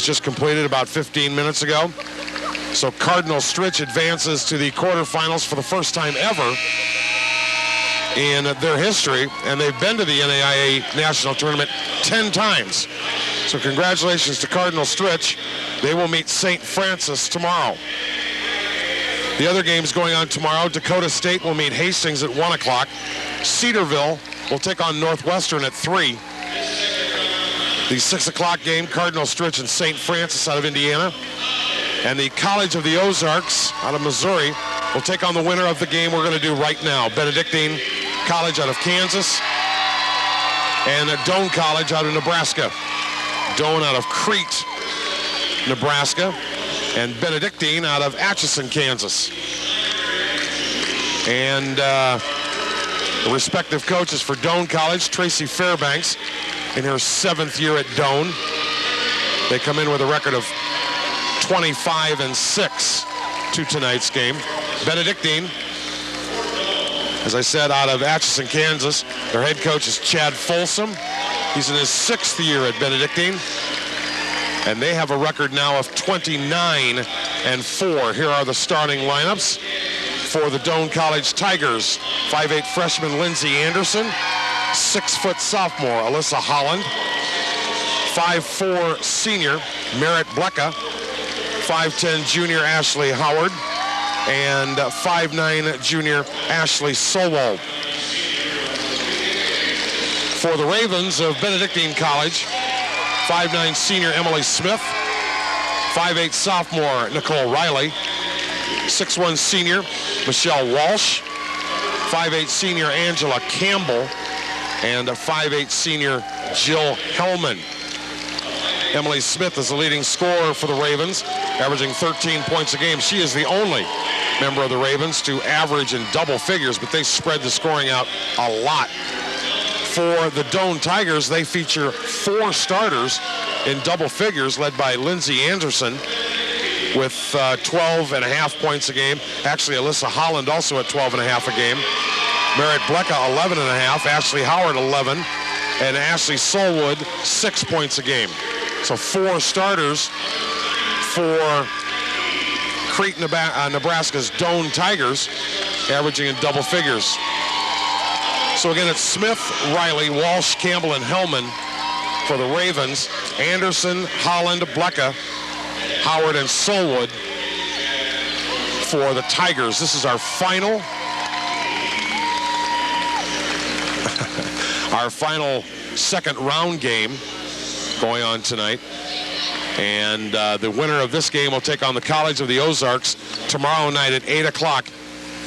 Just completed about 15 minutes ago. So Cardinal Stritch advances to the quarterfinals for the first time ever in their history, and they've been to the NAIA National Tournament 10 times. So congratulations to Cardinal Stritch. They will meet St. Francis tomorrow. The other games going on tomorrow, Dakota State will meet Hastings at 1 o'clock. Cedarville will take on Northwestern at 3. The 6 o'clock game, Cardinal Stritch and St. Francis out of Indiana. And the College of the Ozarks out of Missouri will take on the winner of the game we're going to do right now. Benedictine College out of Kansas and Doane College out of Nebraska. Doane out of Crete, Nebraska, and Benedictine out of Atchison, Kansas. And the respective coaches for Doane College, Tracy Fairbanks, in her 7th year at Doane. They come in with a record of 25-6 to tonight's game. Benedictine, as I said, out of Atchison, Kansas. Their head coach is Chad Folsom. He's in his 6th year at Benedictine. And they have a record now of 29-4. Here are the starting lineups for the Doane College Tigers. 5'8" freshman Lindsay Anderson. 6-foot sophomore Alyssa Holland, 5'4" senior Merritt Blecka, 5'10" junior Ashley Howard, and 5'9" junior Ashley Solwald. For the Ravens of Benedictine College, 5'9" senior Emily Smith, 5'8" sophomore Nicole Riley, 6'1" senior Michelle Walsh, 5'8" senior Angela Campbell, and a 5'8" senior Jill Hellman. Emily Smith is the leading scorer for the Ravens, averaging 13 points a game. She is the only member of the Ravens to average in double figures, but they spread the scoring out a lot. For the Doane Tigers, they feature 4 starters in double figures, led by Lindsay Anderson with 12.5 points a game. Actually, Alyssa Holland also at 12.5 a game. Merritt Blecka, 11.5, Ashley Howard, 11, and Ashley Solwood, 6 points a game. So 4 starters for Crete, Nebraska's Doane Tigers, averaging in double figures. So again, it's Smith, Riley, Walsh, Campbell, and Hellman for the Ravens. Anderson, Holland, Blecka, Howard, and Solwood for the Tigers. This is our final second round game going on tonight. And the winner of this game will take on the College of the Ozarks tomorrow night at 8 o'clock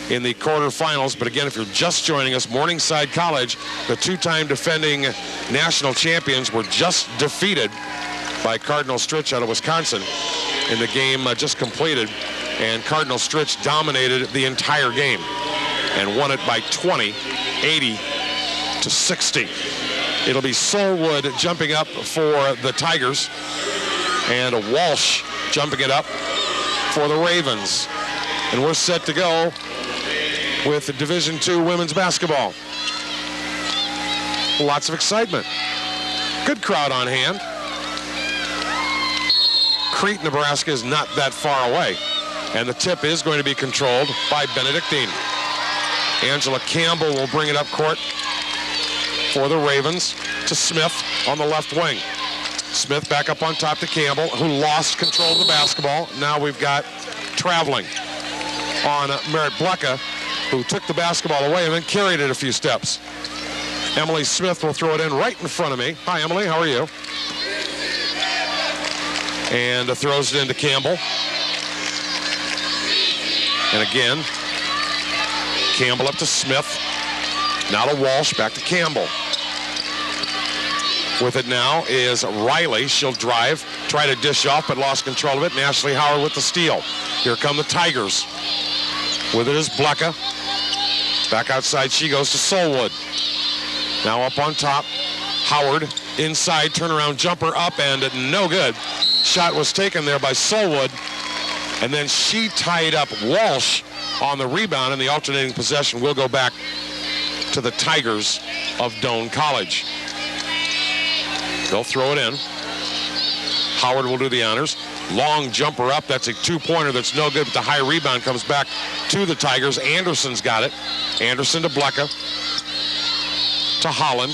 in the quarterfinals. But again, if you're just joining us, Morningside College, the 2-time defending national champions, were just defeated by Cardinal Stritch out of Wisconsin in the game just completed. And Cardinal Stritch dominated the entire game and won it by 20, 80-60. It'll be Solwood jumping up for the Tigers and Walsh jumping it up for the Ravens. And we're set to go with the Division II women's basketball. Lots of excitement. Good crowd on hand. Crete, Nebraska is not that far away. And the tip is going to be controlled by Benedictine. Angela Campbell will bring it up court for the Ravens to Smith on the left wing. Smith back up on top to Campbell, who lost control of the basketball. Now we've got traveling on Merritt Blecka, who took the basketball away and then carried it a few steps. Emily Smith will throw it in right in front of me. Hi, Emily, how are you? And throws it into Campbell. And again, Campbell up to Smith. Now to Walsh, back to Campbell. With it now is Riley. She'll drive, try to dish off, but lost control of it. And Ashley Howard with the steal. Here come the Tigers. With it is Blecka. Back outside she goes to Solwood. Now up on top, Howard inside, turnaround jumper up and no good. Shot was taken there by Solwood. And then she tied up Walsh on the rebound, and the alternating possession will go back to the Tigers of Doane College. They'll throw it in. Howard will do the honors. Long jumper up. That's a two-pointer that's no good, but the high rebound comes back to the Tigers. Anderson's got it. Anderson to Blecka. To Holland.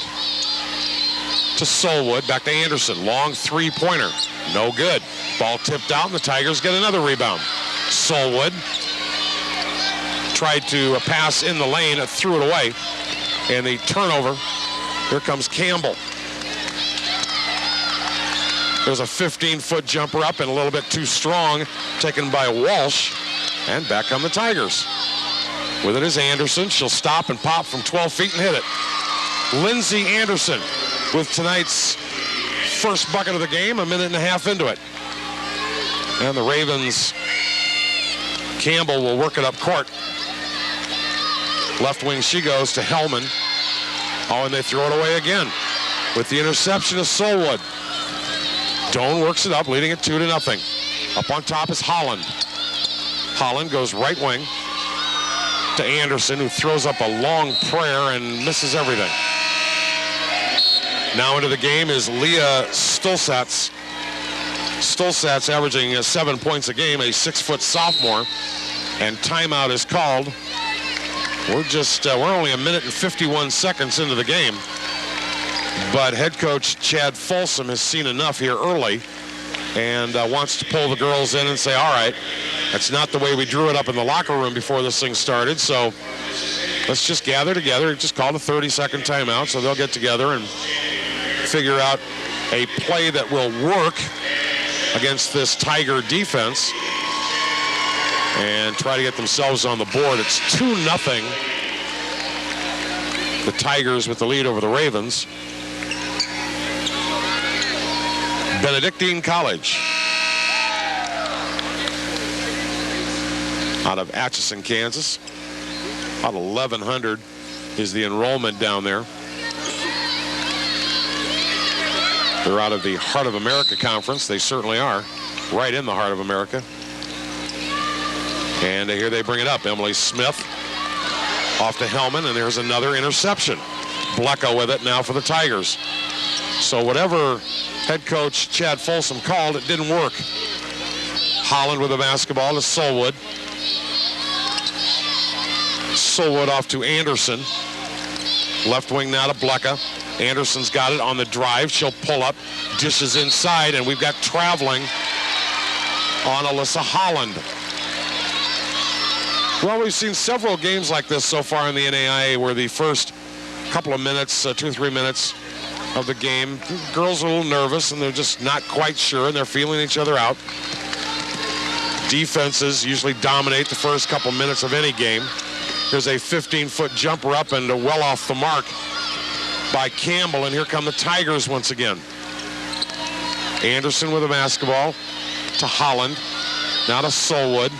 To Solwood. Back to Anderson. Long three-pointer. No good. Ball tipped out, and the Tigers get another rebound. Solwood tried to pass in the lane, threw it away. And the turnover. Here comes Campbell. There's a 15-foot jumper up and a little bit too strong, taken by Walsh. And back come the Tigers. With it is Anderson. She'll stop and pop from 12 feet and hit it. Lindsay Anderson with tonight's first bucket of the game, a minute and a half into it. And the Ravens, Campbell will work it up court. Left wing she goes to Hellman. Oh, and they throw it away again with the interception of Solwood. Doane works it up, leading it 2-0. Up on top is Holland. Holland goes right wing to Anderson, who throws up a long prayer and misses everything. Now into the game is Leah Stolsatz. Stolsatz averaging 7 points a game, a 6-foot sophomore, and timeout is called. We're only a minute and 51 seconds into the game. But head coach Chad Folsom has seen enough here early and wants to pull the girls in and say, all right, that's not the way we drew it up in the locker room before this thing started, so let's just gather together. Just called a 30-second timeout, so they'll get together and figure out a play that will work against this Tiger defense and try to get themselves on the board. It's 2-0. The Tigers with the lead over the Ravens. Benedictine College out of Atchison, Kansas. About 1,100 is the enrollment down there. They're out of the Heart of America Conference. They certainly are. Right in the heart of America. And here they bring it up. Emily Smith off to Hellman, and there's another interception. Blecka with it now for the Tigers. So whatever head coach Chad Folsom called, it didn't work. Holland with the basketball to Solwood. Solwood off to Anderson. Left wing now to Blecka. Anderson's got it on the drive. She'll pull up, dishes inside, and we've got traveling on Alyssa Holland. Well, we've seen several games like this so far in the NAIA where the first couple of minutes, 2 or 3 minutes of the game, girls are a little nervous and they're just not quite sure and they're feeling each other out. Defenses usually dominate the first couple minutes of any game. Here's a 15-foot jumper up and well off the mark by Campbell, and here come the Tigers once again. Anderson with the basketball to Holland, now to Solwood.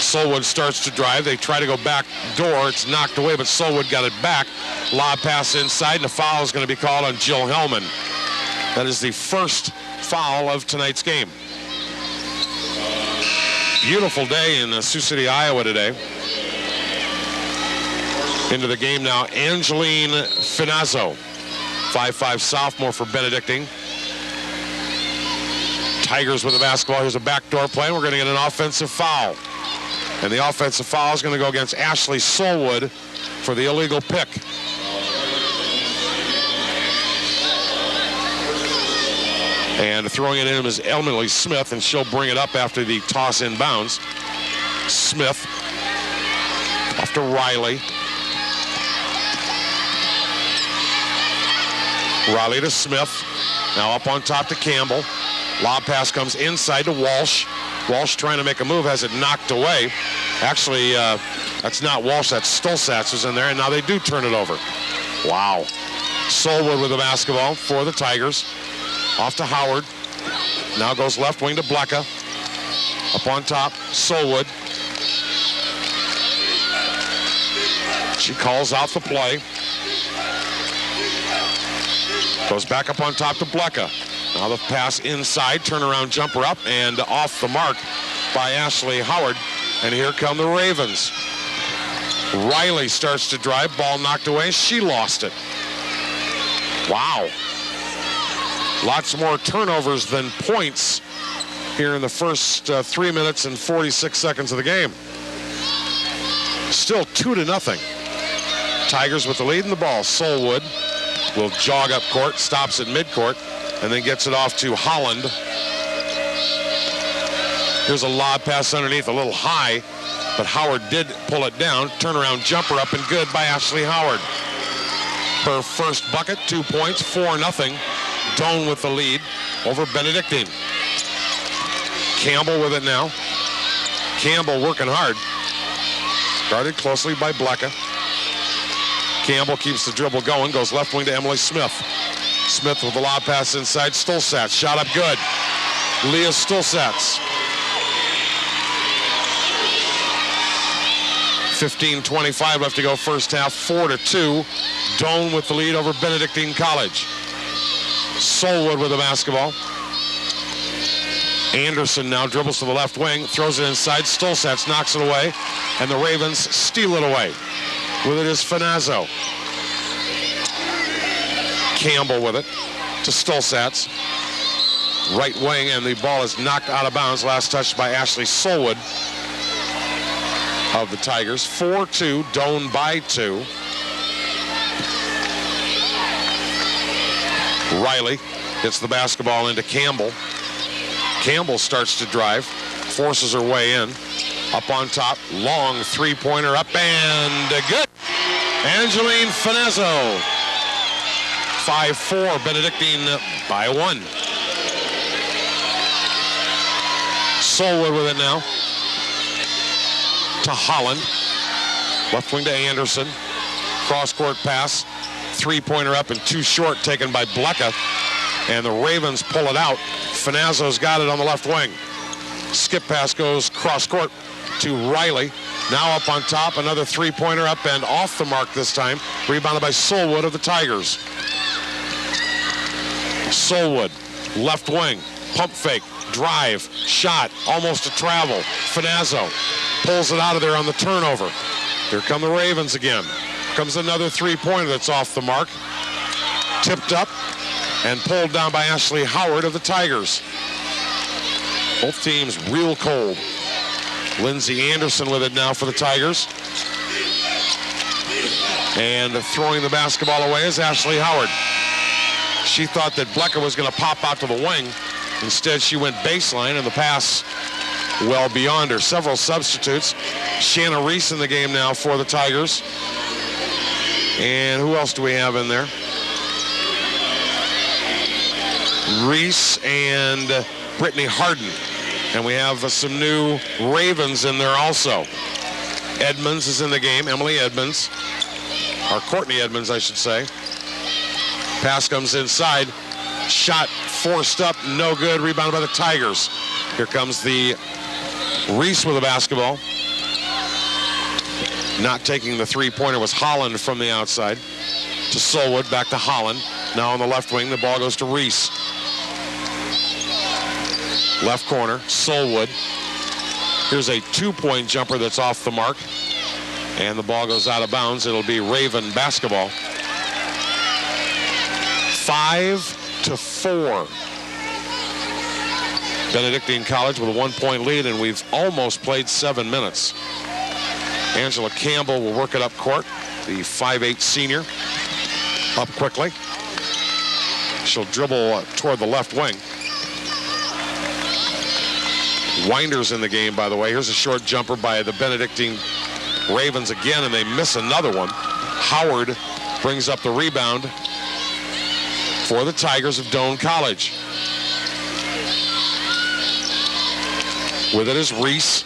Solwood starts to drive. They try to go back door. It's knocked away, but Solwood got it back. Lob pass inside, and a foul is going to be called on Jill Hellman. That is the first foul of tonight's game. Beautiful day in Sioux City, Iowa today. Into the game now, Angeline Finazzo, 5'5" sophomore for Benedictine. Tigers with the basketball. Here's a backdoor play. We're going to get an offensive foul. And the offensive foul is going to go against Ashley Solwood for the illegal pick. And throwing it in is Emily Smith, and she'll bring it up after the toss inbounds. Smith off to Riley. Riley to Smith. Now up on top to Campbell. Lob pass comes inside to Walsh. Walsh trying to make a move, has it knocked away. Actually, that's not Walsh, that's Stolsatz who's in there, and now they do turn it over. Wow. Solwood with the basketball for the Tigers. Off to Howard. Now goes left wing to Blecka. Up on top, Solwood. She calls out the play. Goes back up on top to Blecka. Now the pass inside, turnaround jumper up and off the mark by Ashley Howard. And here come the Ravens. Riley starts to drive, ball knocked away. She lost it. Wow. Lots more turnovers than points here in the first 3 minutes and 46 seconds of the game. Still 2-0. Tigers with the lead in the ball. Solwood will jog up court, stops at midcourt, and then gets it off to Holland. Here's a lob pass underneath, a little high, but Howard did pull it down. Turnaround jumper up and good by Ashley Howard. Her first bucket, 2 points, 4-0. Doane with the lead over Benedictine. Campbell with it now. Campbell working hard. Guarded closely by Blecka. Campbell keeps the dribble going, goes left wing to Emily Smith. Smith with the lob pass inside. Stolzatz, shot up good. Leah Stolzatz. 15:25 left to go first half, 4-2. Doane with the lead over Benedictine College. Solwood with the basketball. Anderson now dribbles to the left wing, throws it inside. Stolzatz knocks it away, and the Ravens steal it away. With it is Finazzo. Campbell with it to Stolzatz. Right wing, and the ball is knocked out of bounds. Last touched by Ashley Solwood of the Tigers. 4-2, Doane by 2. Riley gets the basketball into Campbell. Campbell starts to drive, forces her way in. Up on top, long three-pointer up and good. Angeline Finazzo. 5-4, Benedictine by 1. Solwood with it now to Holland. Left wing to Anderson. Cross-court pass. Three-pointer up and too short, taken by Blecka. And the Ravens pull it out. Finazzo's got it on the left wing. Skip pass goes cross-court to Riley. Now up on top, another three-pointer up and off the mark this time. Rebounded by Solwood of the Tigers. Solwood, left wing, pump fake, drive, shot, almost a travel. Finazzo pulls it out of there on the turnover. Here come the Ravens again. Comes another three-pointer that's off the mark. Tipped up and pulled down by Ashley Howard of the Tigers. Both teams real cold. Lindsay Anderson with it now for the Tigers. And throwing the basketball away is Ashley Howard. She thought that Blecka was going to pop out to the wing. Instead, she went baseline, and the pass well beyond her. Several substitutes. Shanna Reese in the game now for the Tigers. And who else do we have in there? Reese and Brittany Harden. And we have some new Ravens in there also. Edmonds is in the game, Emily Edmonds. Or Courtney Edmonds, I should say. Pass comes inside. Shot forced up, no good. Rebounded by the Tigers. Here comes the Reese with the basketball. Not taking the three-pointer was Holland from the outside. To Solwood, back to Holland. Now on the left wing, the ball goes to Reese. Left corner, Solwood. Here's a two-point jumper that's off the mark. And the ball goes out of bounds. It'll be Raven basketball. 5-4. Benedictine College with a 1-point lead, and we've almost played 7 minutes. Angela Campbell will work it up court, the 5'8" senior. Up quickly. She'll dribble toward the left wing. Winder's in the game, by the way. Here's a short jumper by the Benedictine Ravens again, and they miss another one. Howard brings up the rebound for the Tigers of Doane College. With it is Reese.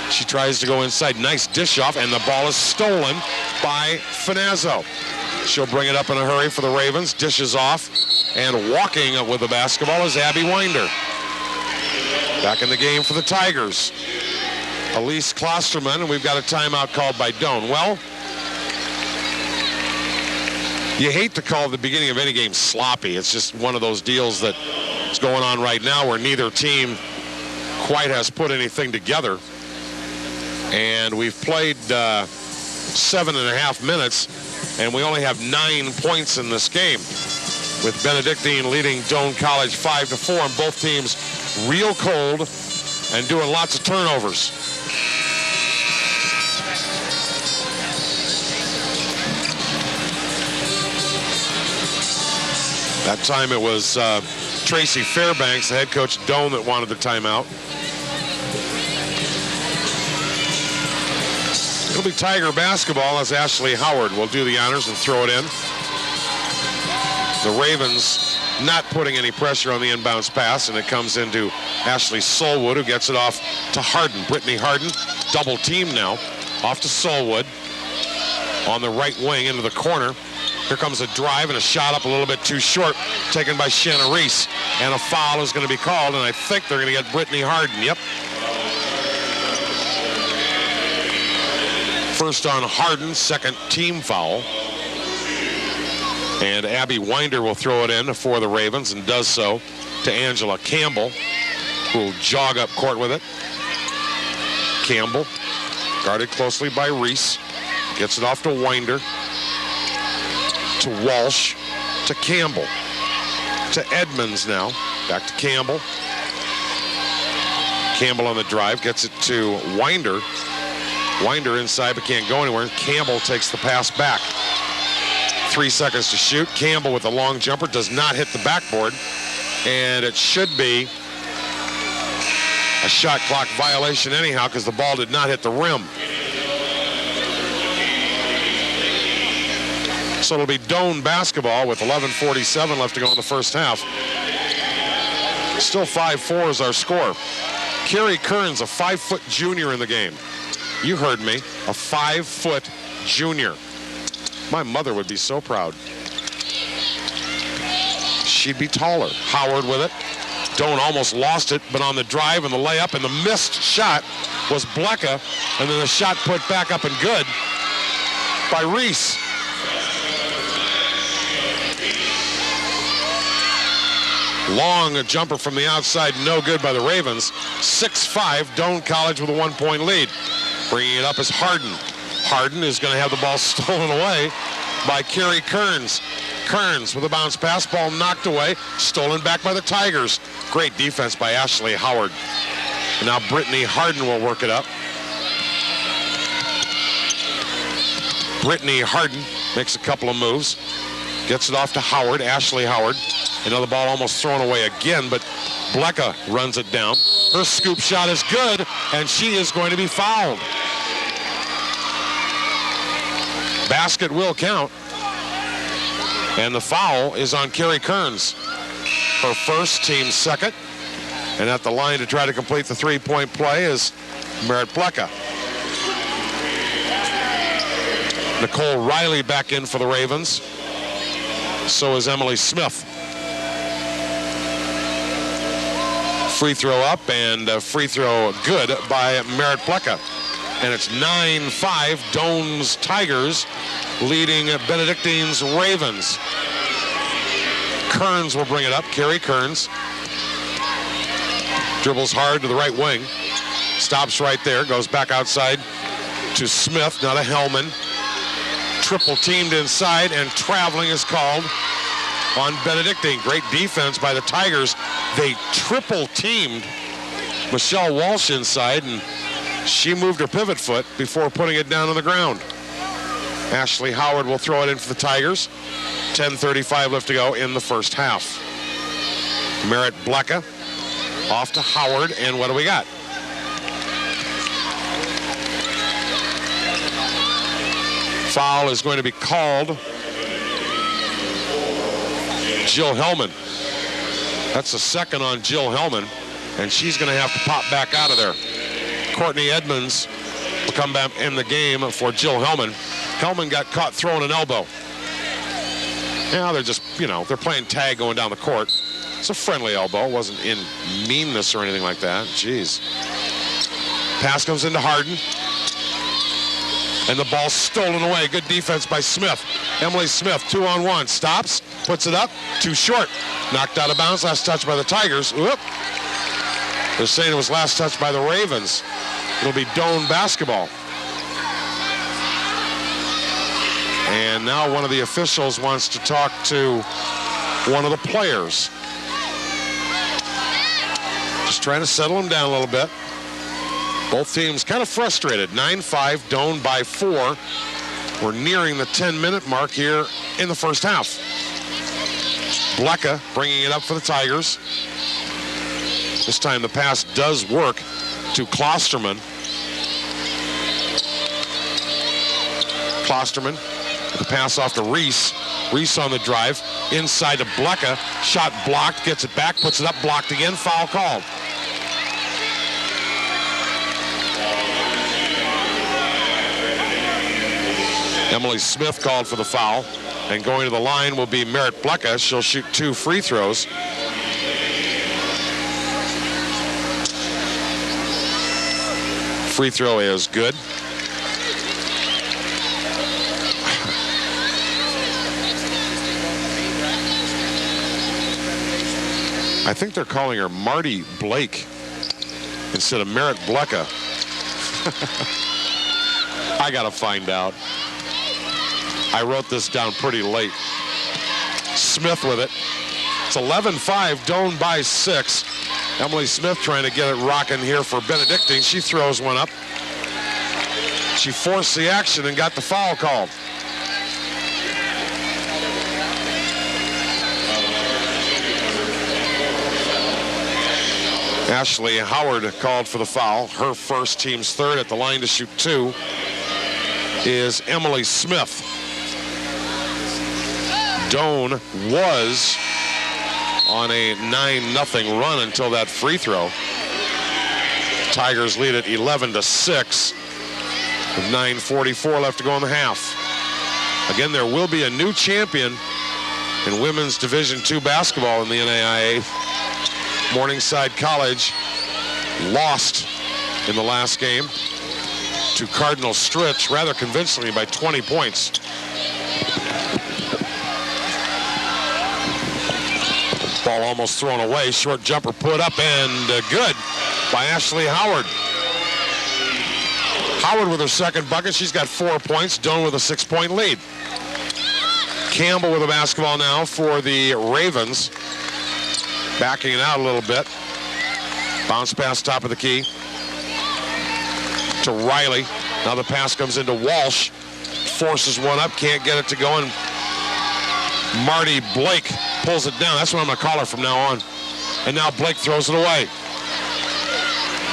She tries to go inside. Nice dish off, and the ball is stolen by Finazzo. She'll bring it up in a hurry for the Ravens. Dishes off, and walking with the basketball is Abby Winder. Back in the game for the Tigers. Elise Klosterman, and we've got a timeout called by Doane. Well, you hate to call the beginning of any game sloppy. It's just one of those deals that is going on right now where neither team quite has put anything together. And we've played 7.5 minutes, and we only have 9 points in this game, with Benedictine leading Doane College 5-4, and both teams real cold and doing lots of turnovers. That time it was Tracy Fairbanks, the head coach of Doane, that wanted the timeout. It'll be Tiger basketball as Ashley Howard will do the honors and throw it in. The Ravens not putting any pressure on the inbounds pass, and it comes into Ashley Solwood, who gets it off to Harden. Brittany Harden, double team now, off to Solwood on the right wing into the corner. Here comes a drive and a shot up a little bit too short, taken by Shanna Reese. And a foul is going to be called, and I think they're going to get Brittany Harden. Yep. First on Harden, second team foul. And Abby Winder will throw it in for the Ravens, and does so to Angela Campbell, who will jog up court with it. Campbell, guarded closely by Reese, gets it off to Winder, to Walsh, to Campbell, to Edmonds now, back to Campbell. Campbell on the drive, gets it to Winder. Winder inside but can't go anywhere. Campbell takes the pass back. 3 seconds to shoot. Campbell with a long jumper, does not hit the backboard, and it should be a shot clock violation anyhow, because the ball did not hit the rim. So it'll be Doane basketball with 11:47 left to go in the first half. Still 5-4 is our score. Carrie Kearns, a 5-foot junior in the game. You heard me, a 5-foot junior. My mother would be so proud. She'd be taller. Howard with it. Doane almost lost it, but on the drive and the layup and the missed shot was Blecka, and then the shot put back up and good by Reese. Long jumper from the outside, no good by the Ravens. 6-5, Doane College with a 1-point lead. Bringing it up is Harden. Harden is going to have the ball stolen away by Carrie Kearns. Kearns with a bounce pass, ball knocked away, stolen back by the Tigers. Great defense by Ashley Howard. And now Brittany Harden will work it up. Brittany Harden makes a couple of moves, gets it off to Howard, Ashley Howard. Another ball almost thrown away again, but Blecka runs it down. Her scoop shot is good, and she is going to be fouled. Basket will count. And the foul is on Carrie Kearns. Her first, team second. And at the line to try to complete the three-point play is Merritt Blecka. Nicole Riley back in for the Ravens. So is Emily Smith. Free throw up and free throw good by Merritt Blecka. And it's 9-5, Doane's Tigers leading Benedictine's Ravens. Kearns will bring it up, Carrie Kearns. Dribbles hard to the right wing. Stops right there, goes back outside to Smith, now to Hellman. Triple teamed inside, and traveling is called on Benedictine. Great defense by the Tigers. They triple teamed Michelle Walsh inside, and she moved her pivot foot before putting it down on the ground. Ashley Howard will throw it in for the Tigers. 10:35 left to go in the first half. Merritt Blecka off to Howard, and what do we got? Foul is going to be called. Jill Hellman. That's the second on Jill Hellman, and she's going to have to pop back out of there. Courtney Edmonds will come back in the game for Jill Hellman. Hellman got caught throwing an elbow. Yeah, they're just, they're playing tag going down the court. It's a friendly elbow. It wasn't in meanness or anything like that. Jeez. Pass comes into Harden. And the ball stolen away. Good defense by Smith. Emily Smith, 2-on-1. Stops. puts it up, too short. Knocked out of bounds, last touch by the Tigers. Whoop. They're saying it was last touch by the Ravens. It'll be Doane basketball. And now one of the officials wants to talk to one of the players. Just trying to settle him down a little bit. Both teams kind of frustrated. 9-5, Doane by 4. We're nearing the 10-minute mark here in the first half. Blecka bringing it up for the Tigers. This time the pass does work to Klosterman. Klosterman with the pass off to Reese. Reese on the drive. Inside to Blecka. Shot blocked. Gets it back. Puts it up. Blocked again. Foul called. Emily Smith called for the foul. And going to the line will be Merritt Blecka. She'll shoot 2 free throws. Free throw is good. I think they're calling her Marty Blake instead of Merritt Blecka. I gotta find out. I wrote this down pretty late. Smith with it. It's 11-5, Doane by 6. Emily Smith trying to get it rocking here for Benedictine. She throws one up. She forced the action and got the foul called. Ashley Howard called for the foul. Her first, team's third. At the line to shoot 2 is Emily Smith. Doane was on a 9-0 run until that free throw. Tigers lead at 11-6 with 9:44 left to go in the half. Again, there will be a new champion in women's Division II basketball in the NAIA. Morningside College lost in the last game to Cardinal Stritch rather convincingly by 20 points. Ball almost thrown away. Short jumper put up and good by Ashley Howard. Howard with her second bucket. She's got 4 points. Doane with a 6-point lead. Campbell with the basketball now for the Ravens. Backing it out a little bit. Bounce pass top of the key to Riley. Now the pass comes into Walsh. Forces one up. Can't get it to go. And Marty Blake pulls it down. That's what I'm going to call her from now on. And now Blake throws it away.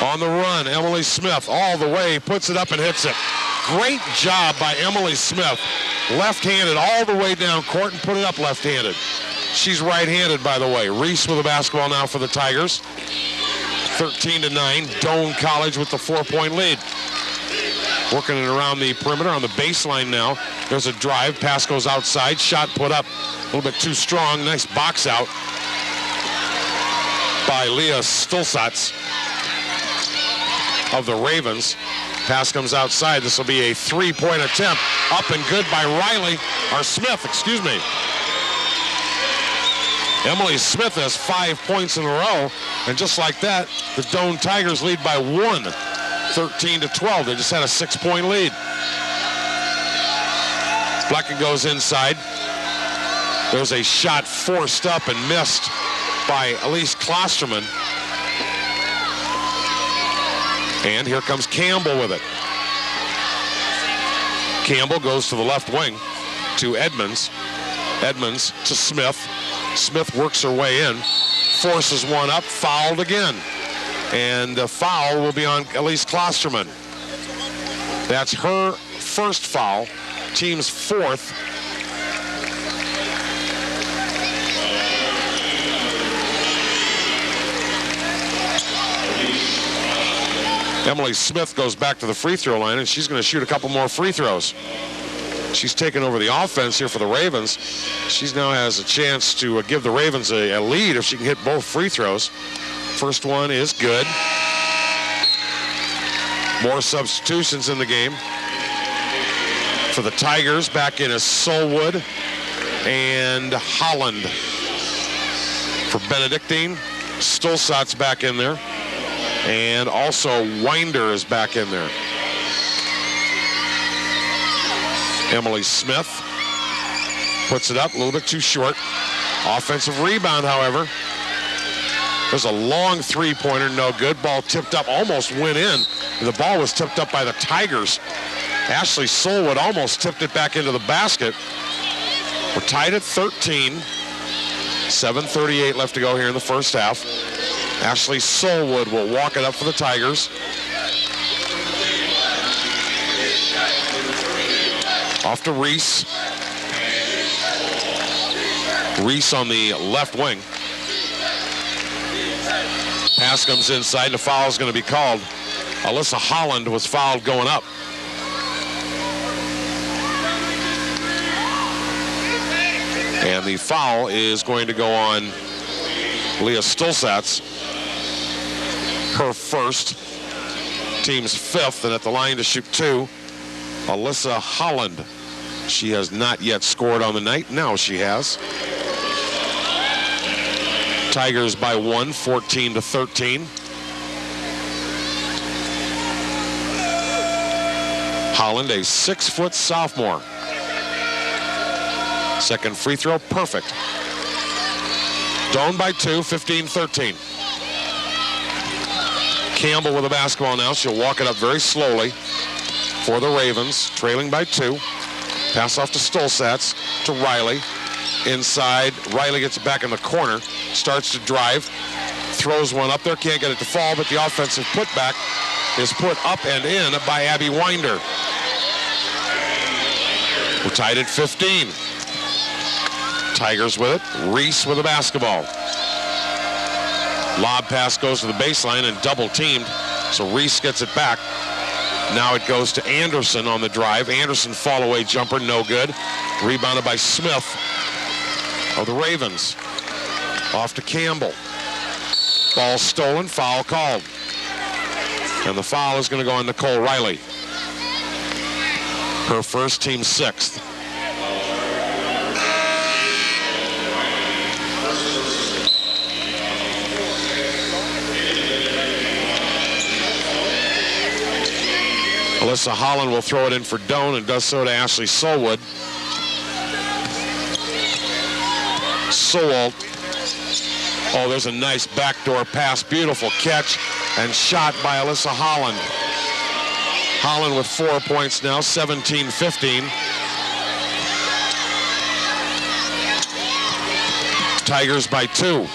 On the run, Emily Smith all the way, puts it up and hits it. Great job by Emily Smith. Left-handed all the way down court and put it up left-handed. She's right-handed, by the way. Reese with the basketball now for the Tigers. 13-9. Doane College with the 4-point lead. Working it around the perimeter on the baseline now. There's a drive. Pass goes outside. Shot put up a little bit too strong. Nice box out by Leah Stulsatz of the Ravens. Pass comes outside. This will be a 3-point attempt. Up and good by Riley. Or Smith, excuse me. Emily Smith has 5 points in a row. And just like that, the Doane Tigers lead by 1. 13-12. They just had a 6-point lead. Blecka goes inside. There's a shot forced up and missed by Elise Klosterman. And here comes Campbell with it. Campbell goes to the left wing to Edmonds. Edmonds to Smith. Smith works her way in. Forces one up. Fouled again. And the foul will be on Elise Klosterman. That's her first foul. Team's fourth. Emily Smith goes back to the free throw line, and she's going to shoot a couple more free throws. She's taken over the offense here for the Ravens. She now has a chance to give the Ravens a lead if she can hit both free throws. First one is good. More substitutions in the game. For the Tigers, back in is Solwood. and Holland. For Benedictine, Stolzat's back in there. And also Winder is back in there. Emily Smith puts it up a little bit too short. Offensive rebound, however. There's a long three-pointer, no good. Ball tipped up, almost went in. The ball was tipped up by the Tigers. Ashley Solwood almost tipped it back into the basket. We're tied at 13. 7:38 left to go here in the first half. Ashley Solwood will walk it up for the Tigers. Off to Reese. Reese on the left wing. Pass comes inside. The foul is going to be called. Alyssa Holland was fouled going up. And the foul is going to go on Leah Stolzatz. Her first, team's fifth, and at the line to shoot two, Alyssa Holland. She has not yet scored on the night. Now she has. Tigers by one, 14-13. Holland, a 6-foot sophomore. Second free throw, perfect. Doane by two, 15-13. Campbell with the basketball now. She'll walk it up very slowly for the Ravens, trailing by two. Pass off to Stolzatz, to Riley. Inside, Riley gets it back in the corner, starts to drive, throws one up there, can't get it to fall, but the offensive putback is put up and in by Abby Winder. We're tied at 15. Tigers with it, Reese with the basketball. Lob pass goes to the baseline and double teamed, so Reese gets it back. Now it goes to Anderson on the drive. Anderson fall away jumper, no good. Rebounded by Smith of the Ravens. Off to Campbell. Ball stolen, foul called. And the foul is going to go on Nicole Riley. Her first, team sixth. Alyssa Holland will throw it in for Doane and does so to Ashley Solwood. Solwood. Oh, there's a nice backdoor pass. Beautiful catch and shot by Alyssa Holland. Holland with 4 points now, 17-15. Tigers by two.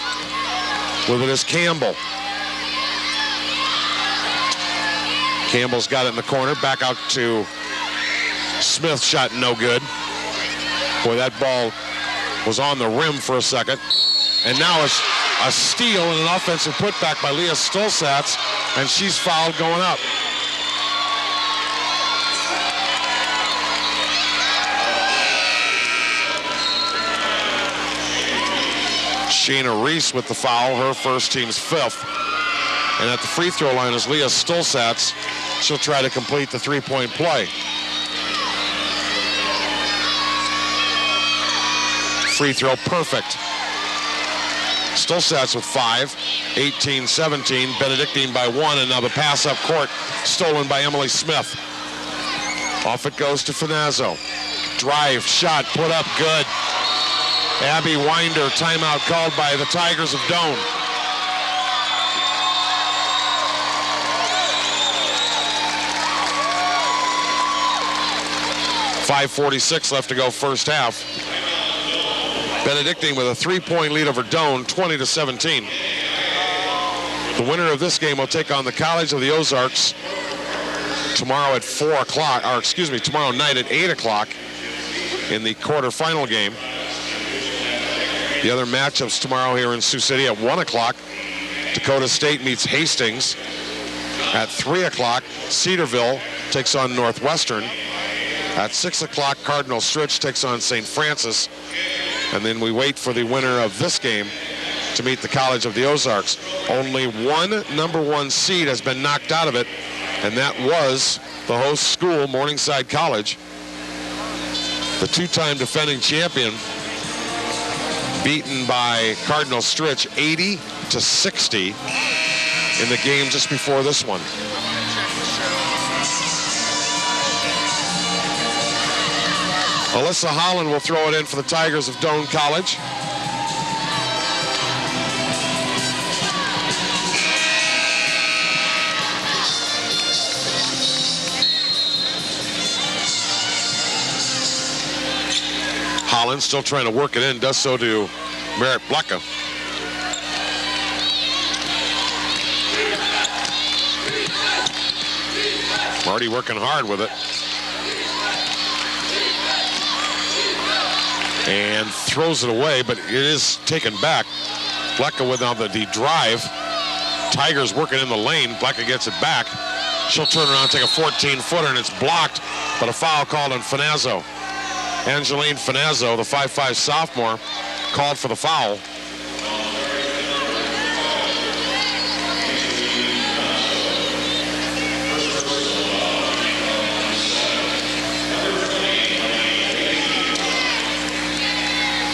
With it is Campbell. Campbell's got it in the corner. Back out to Smith. Shot no good. Boy, that ball was on the rim for a second. And now it's a steal and an offensive putback by Leah Stolzatz, and she's fouled going up. Sheena Reese with the foul, her first, team's fifth. And at the free throw line is Leah Stolzatz. She'll try to complete the three-point play. Free throw perfect. Stolzatz with 5, 18-17. Benedictine by 1, and now the pass up court stolen by Emily Smith. Off it goes to Finazzo. Drive, shot, put up, good. Abby Winder, timeout called by the Tigers of Doane. .546 left to go first half. Benedictine with a 3-point lead over Doane, 20-17. The winner of this game will take on the College of the Ozarks tomorrow at 4 o'clock, or excuse me, tomorrow night at 8 o'clock in the quarterfinal game. The other matchups tomorrow here in Sioux City at 1 o'clock. Dakota State meets Hastings. At 3 o'clock, Cedarville takes on Northwestern. At 6 o'clock, Cardinal Stritch takes on St. Francis. And then we wait for the winner of this game to meet the College of the Ozarks. Only one #1 seed has been knocked out of it, and that was the host school, Morningside College. The two-time defending champion beaten by Cardinal Stritch 80-60 in the game just before this one. Alyssa Holland will throw it in for the Tigers of Doane College. Holland still trying to work it in, does so to Merritt Blecka. Marty working hard with it. And throws it away, but it is taken back. Blecka with now the drive. Tigers working in the lane. Blecka gets it back. She'll turn around, take a 14-footer, and it's blocked, but a foul called on Finazzo. Angeline Finazzo, the 5'5" sophomore, called for the foul.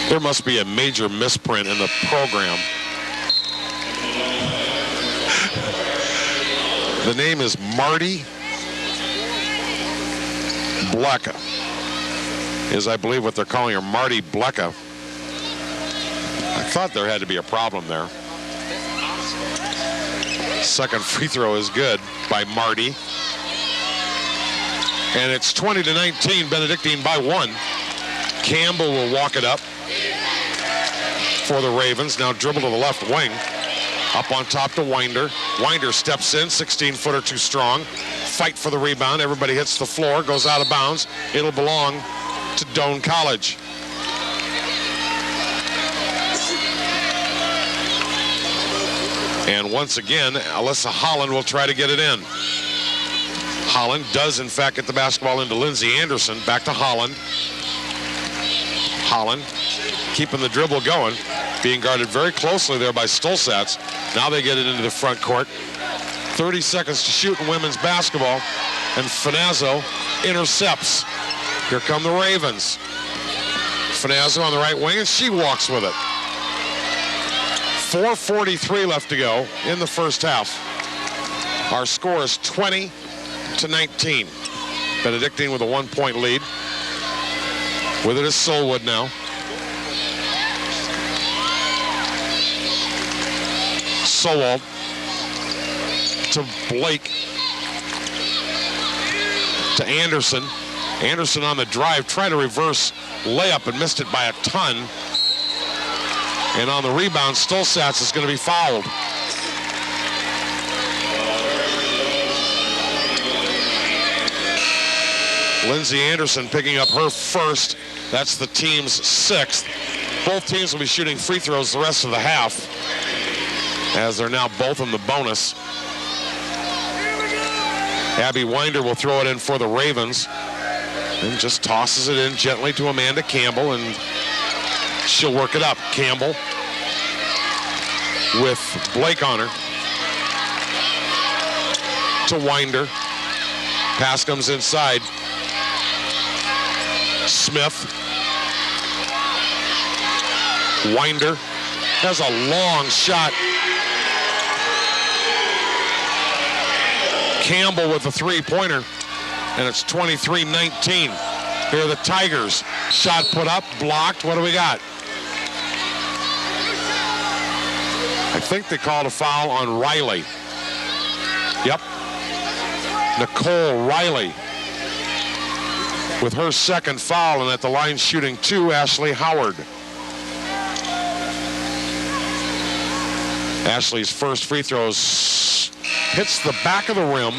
There must be a major misprint in the program. The name is Marty Blecka, is I believe what they're calling her, Marty Blecka. I thought there had to be a problem there. Second free throw is good by Marty. And it's 20-19, Benedictine by 1. Campbell will walk it up for the Ravens. Now dribble to the left wing. Up on top to Winder. Winder steps in, 16-footer too strong. Fight for the rebound. Everybody hits the floor, goes out of bounds. It'll belong to Doane College. And once again, Alyssa Holland will try to get it in. Holland does, in fact, get the basketball into Lindsay Anderson. Back to Holland. Holland keeping the dribble going, being guarded very closely there by Stolzatz. Now they get it into the front court. 30 seconds to shoot in women's basketball, and Finazzo intercepts. Here come the Ravens. Finazzo on the right wing, and she walks with it. 4:43 left to go in the first half. Our score is 20-19. Benedictine with a 1-point lead. With it is Solwood now. Solwold to Blake. To Anderson. Anderson on the drive, trying to reverse layup and missed it by a ton. And on the rebound, Stolzatz is going to be fouled. Lindsay Anderson picking up her first. That's the team's 6th. Both teams will be shooting free throws the rest of the half, as they're now both in the bonus. Abby Winder will throw it in for the Ravens and just tosses it in gently to Amanda Campbell, and she'll work it up. Campbell with Blake on her. To Winder. Pass comes inside. Smith. Winder has a long shot. Campbell with the three-pointer, and it's 23-19. Here are the Tigers. Shot put up, blocked. What do we got? I think they called a foul on Riley. Yep. Nicole Riley with her second foul, and at the line shooting 2, Ashley Howard. Ashley's first free throw hits the back of the rim,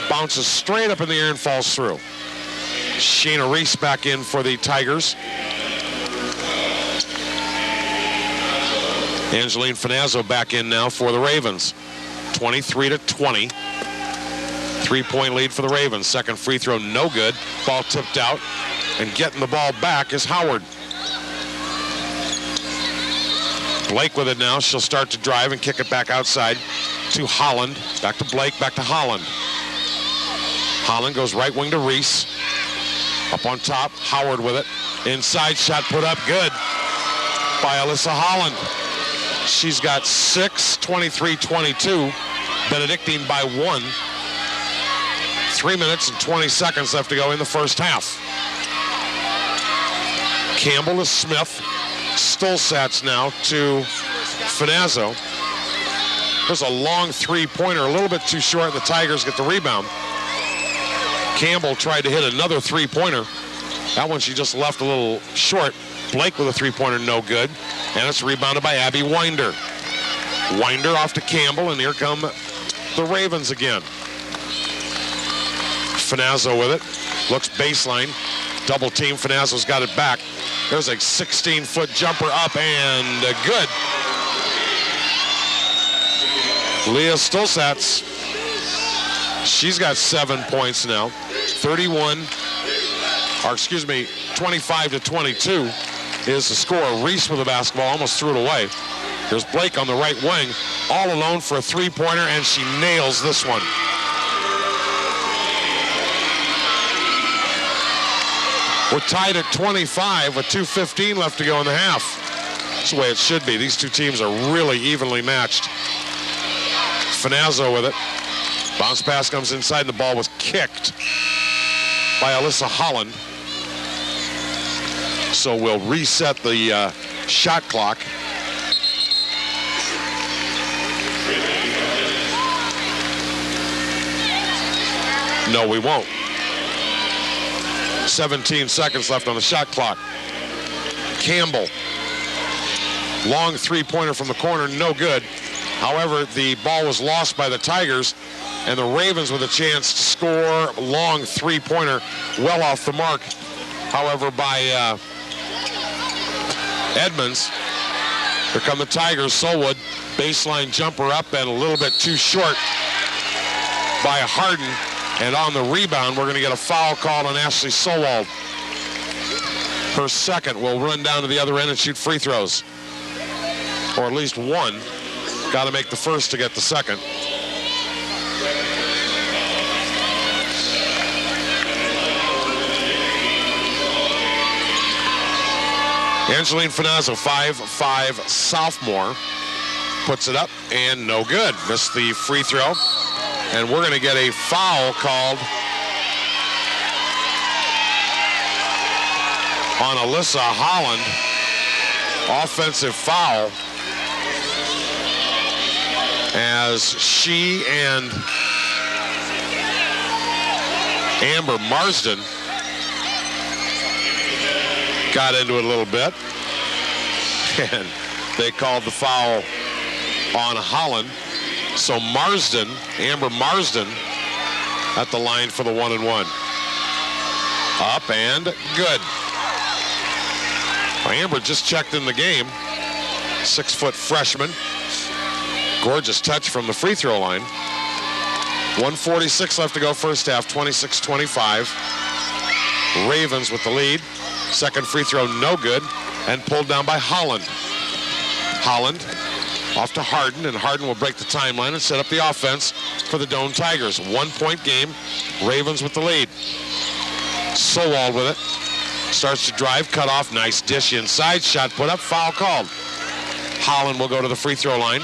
bounces straight up in the air and falls through. Sheena Reese back in for the Tigers. Angeline Finazzo back in now for the Ravens. 23-20. 3-point lead for the Ravens. Second free throw, no good. Ball tipped out, and getting the ball back is Howard. Blake with it now. She'll start to drive and kick it back outside to Holland. Back to Blake, back to Holland. Holland goes right wing to Reese. Up on top, Howard with it. Inside shot put up, good. by Alyssa Holland. She's got 6, 23-22. Benedictine by 1. 3 minutes and 20 seconds left to go in the first half. Campbell to Smith. Stolzats now to Finazzo. There's a long three-pointer, a little bit too short, and the Tigers get the rebound. Campbell tried to hit another three-pointer. That one she just left a little short. Blake with a three-pointer, no good. And it's rebounded by Abby Winder. Winder off to Campbell, and here come the Ravens again. Finazzo with it. Looks baseline. Double team. Finazzo's got it back. There's a 16-foot jumper up and good. Leah Stolzats. She's got 7 points now. 25-22 is the score. Reese with the basketball, almost threw it away. There's Blake on the right wing, all alone for a three-pointer, and she nails this one. We're tied at 25 with 2:15 left to go in the half. That's the way it should be. These two teams are really evenly matched. Finazzo with it. Bounce pass comes inside, and the ball was kicked by Alyssa Holland. So we'll reset the shot clock. No, we won't. 17 seconds left on the shot clock. Campbell. Long three-pointer from the corner, no good. However, the ball was lost by the Tigers, and the Ravens with a chance to score. Long three-pointer, well off the mark. However, by Edmonds. Here come the Tigers. Solwood, baseline jumper up and a little bit too short by Harden. And on the rebound, we're going to get a foul called on Ashley Solwald. Her second. Will run down to the other end and shoot free throws. Or at least one. Got to make the first to get the second. Angeline Finazzo, 5'5" sophomore, puts it up and no good. Missed the free throw. And we're going to get a foul called on Alyssa Holland. Offensive foul, as she and Amber Marsden got into it a little bit. And they called the foul on Holland. So Marsden, Amber Marsden, at the line for the 1-and-1. Up and good. Amber just checked in the game. 6-foot freshman. Gorgeous touch from the free throw line. 1:46 left to go first half, 26-25. Ravens with the lead. Second free throw, no good, and pulled down by Holland. Holland off to Harden, and Harden will break the timeline and set up the offense for the Doane Tigers. 1 point game, Ravens with the lead. Solwald with it. Starts to drive, cut off, nice dish inside, shot put up, foul called. Holland will go to the free throw line.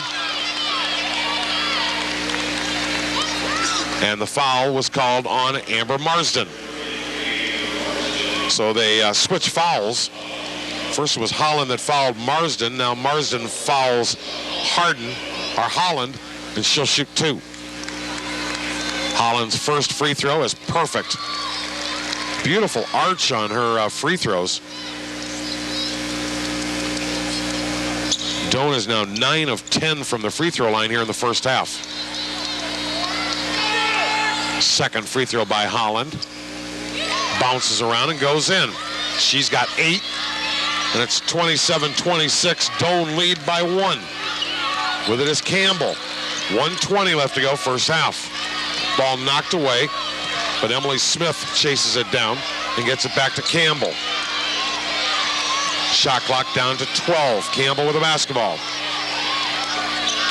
And the foul was called on Amber Marsden. So they switch fouls. First it was Holland that fouled Marsden. Now Marsden fouls Holland, and she'll shoot 2. Holland's first free throw is perfect. Beautiful arch on her free throws. Doane is now 9 of 10 from the free throw line here in the first half. Second free throw by Holland. Bounces around and goes in. She's got 8, and it's 27-26. Doane lead by 1. With it is Campbell. 1:20 left to go first half. Ball knocked away, but Emily Smith chases it down and gets it back to Campbell. Shot clock down to 12. Campbell with the basketball.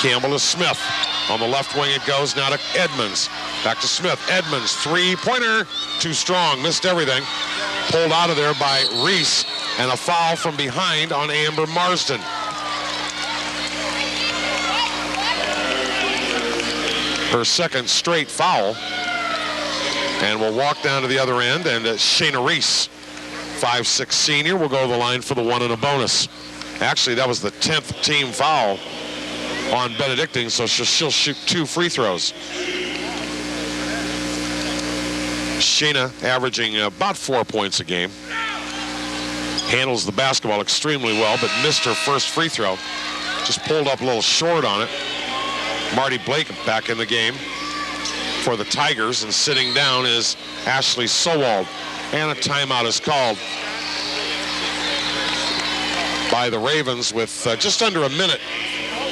Campbell to Smith. On the left wing it goes, now to Edmonds. Back to Smith. Edmonds, three-pointer. Too strong, missed everything. Pulled out of there by Reese. and a foul from behind on Amber Marsden. Her second straight foul. And we'll walk down to the other end, and Shayna Reese, 5'6" senior, will go to the line for the one and a bonus. Actually, that was the 10th team foul on Benedictine, so she'll shoot 2 free throws. Shayna averaging about 4 points a game. Handles the basketball extremely well, but missed her first free throw. Just pulled up a little short on it. Marty Blake back in the game for the Tigers, and sitting down is Ashley Sowald. And a timeout is called by the Ravens with just under a minute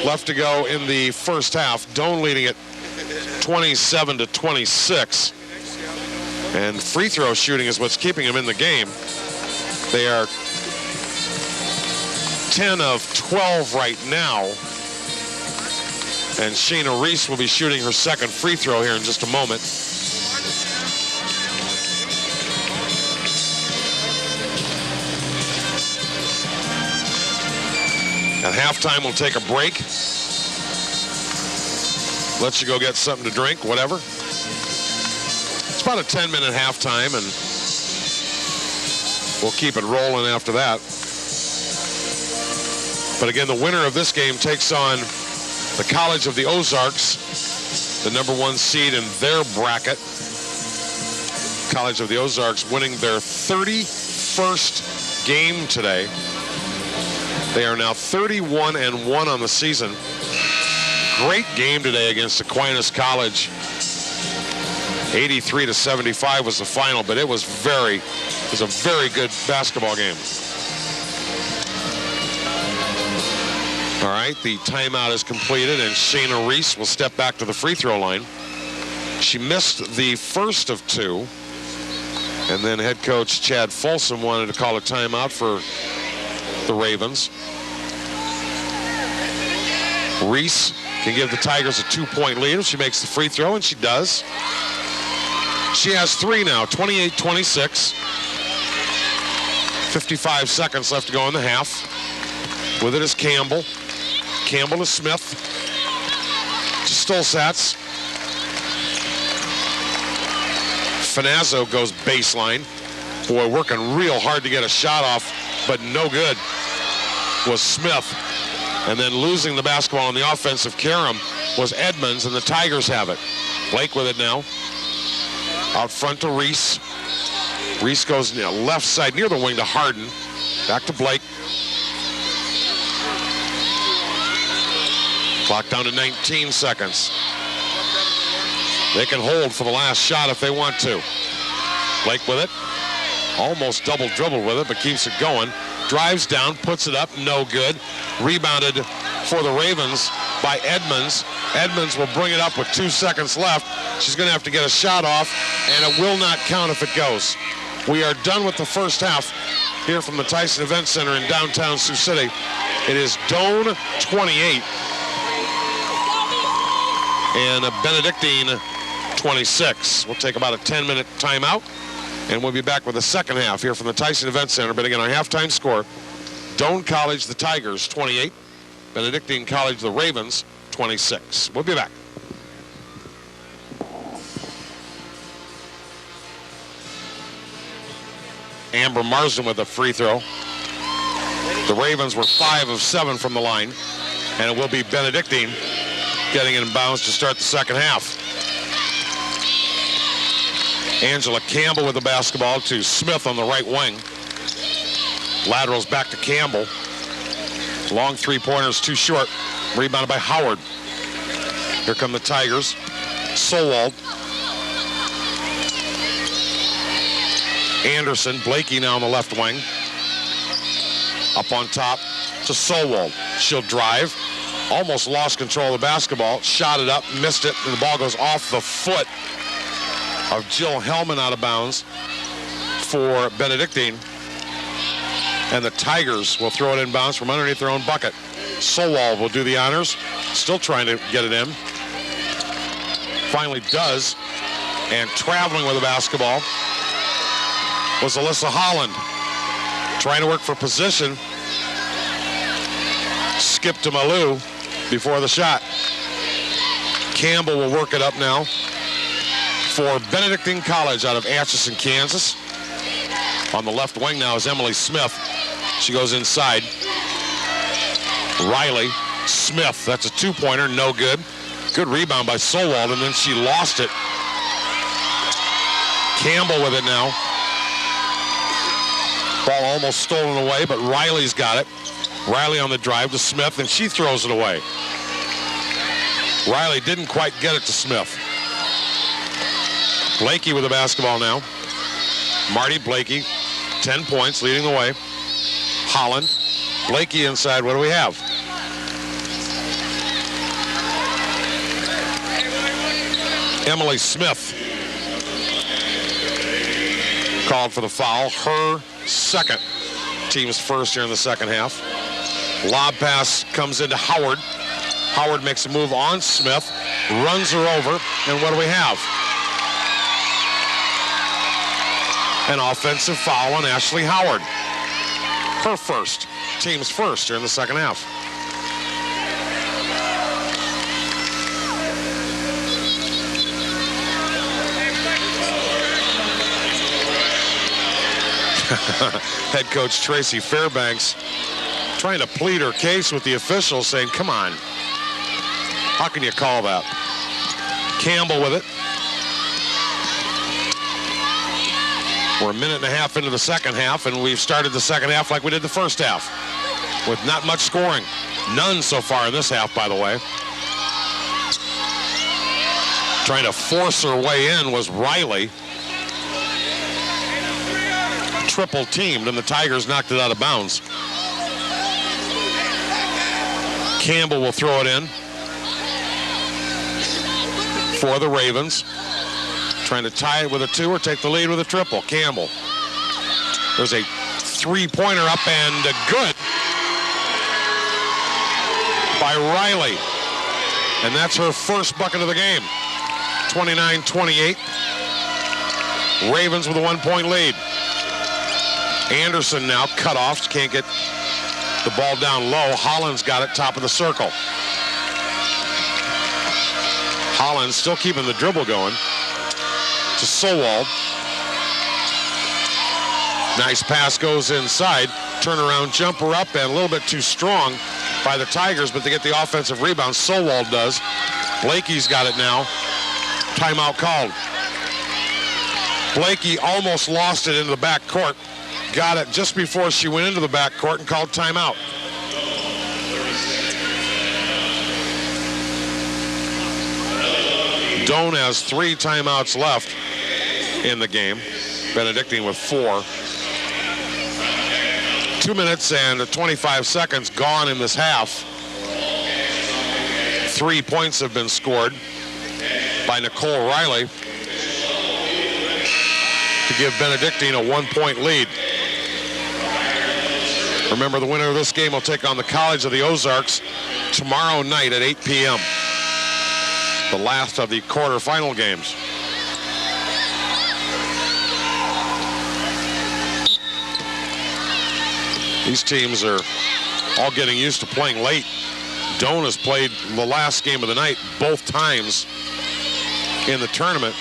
left to go in the first half. Doane leading it 27-26. And free throw shooting is what's keeping them in the game. They are 10 of 12 right now. And Shayna Reese will be shooting her second free throw here in just a moment. At halftime, we'll take a break. Let you go get something to drink, whatever. It's about a 10-minute halftime, and we'll keep it rolling after that. But again, the winner of this game takes on the College of the Ozarks, the #1 seed in their bracket. College of the Ozarks winning their 31st game today. They are now 31-1 on the season. Great game today against Aquinas College. 83-75 was the final, but it was a very good basketball game. All right, the timeout is completed, and Shayna Reese will step back to the free throw line. She missed the first of 2, and then head coach Chad Folsom wanted to call a timeout for the Ravens. Reese can give the Tigers a 2-point lead if she makes the free throw, and she does. She has 3 now, 28-26. 55 seconds left to go in the half. With it is Campbell. Campbell to Smith. To Stolzatz. Finazzo goes baseline. Boy, working real hard to get a shot off, but no good was Smith. And then losing the basketball on the offensive carom was Edmonds, and the Tigers have it. Blake with it now. Out front to Reese. Reese goes left side near the wing to Harden. Back to Blake. Clock down to 19 seconds. They can hold for the last shot if they want to. Blake with it. Almost double dribble with it, but keeps it going. Drives down, puts it up, no good. Rebounded for the Ravens by Edmonds. Edmonds will bring it up with 2 seconds left. She's going to have to get a shot off, and it will not count if it goes. We are done with the first half here from the Tyson Event Center in downtown Sioux City. It is Doane 28 and Benedictine 26. We'll take about a 10-minute timeout, and we'll be back with the second half here from the Tyson Event Center. But again, our halftime score, Doane College, the Tigers, 28. Benedictine College, the Ravens, 26. We'll be back. Amber Marsden with a free throw. The Ravens were 5 of 7 from the line, and it will be Benedictine getting in bounds to start the second half. Angela Campbell with the basketball to Smith on the right wing. Laterals back to Campbell. Long three-pointers too short. Rebounded by Howard. Here come the Tigers. Sowald. Anderson. Blakey now on the left wing. Up on top to Sowald. She'll drive. Almost lost control of the basketball. Shot it up. Missed it. And the ball goes off the foot of Jill Hellman out of bounds for Benedictine. And the Tigers will throw it in bounds from underneath their own bucket. Sowald will do the honors. Still trying to get it in. Finally does. And traveling with the basketball was Alyssa Holland. Trying to work for position. Skip to Malou before the shot. Campbell will work it up now for Benedictine College out of Atchison, Kansas. On the left wing now is Emily Smith. She goes inside. Riley, Smith, that's a two-pointer, no good. Good rebound by Solwald, and then she lost it. Campbell with it now. Ball almost stolen away, but Riley's got it. Riley on the drive to Smith, and she throws it away. Riley didn't quite get it to Smith. Blakey with the basketball now. Marty Blakey, 10 points, leading the way. Holland, Blakey inside, what do we have? Emily Smith called for the foul, her second. Team's first here in the second half. Lob pass comes into Howard. Howard makes a move on Smith, runs her over, and what do we have? An offensive foul on Ashley Howard. Her first, team's first here in the second half. Head coach Tracy Fairbanks trying to plead her case with the officials, saying, come on, how can you call that? Campbell with it. We're a minute and a half into the second half, and we've started the second half like we did the first half, with not much scoring. None so far in this half, by the way. Trying to force her way in was Riley. Triple teamed, and the Tigers knocked it out of bounds. Campbell will throw it in for the Ravens. Trying to tie it with a two or take the lead with a triple. Campbell. There's a three-pointer up and good by Riley. And that's her first bucket of the game. 29-28. Ravens with a one-point lead. Anderson now cut off. Can't get the ball down low. Holland's got it top of the circle. Holland still keeping the dribble going to Solwald. Nice pass goes inside. Turnaround jumper up and a little bit too strong by the Tigers, but they get the offensive rebound. Solwald does. Blakey's got it now. Timeout called. Blakey almost lost it into the back court. Got it just before she went into the back court and called timeout. Doane has 3 timeouts left in the game. Benedictine with 4. 2 minutes and 25 seconds gone in this half. 3 points have been scored by Nicole Riley to give Benedictine a 1-point lead. Remember, the winner of this game will take on the College of the Ozarks tomorrow night at 8 p.m. The last of the quarterfinal games. These teams are all getting used to playing late. Doane has played the last game of the night both times in the tournament.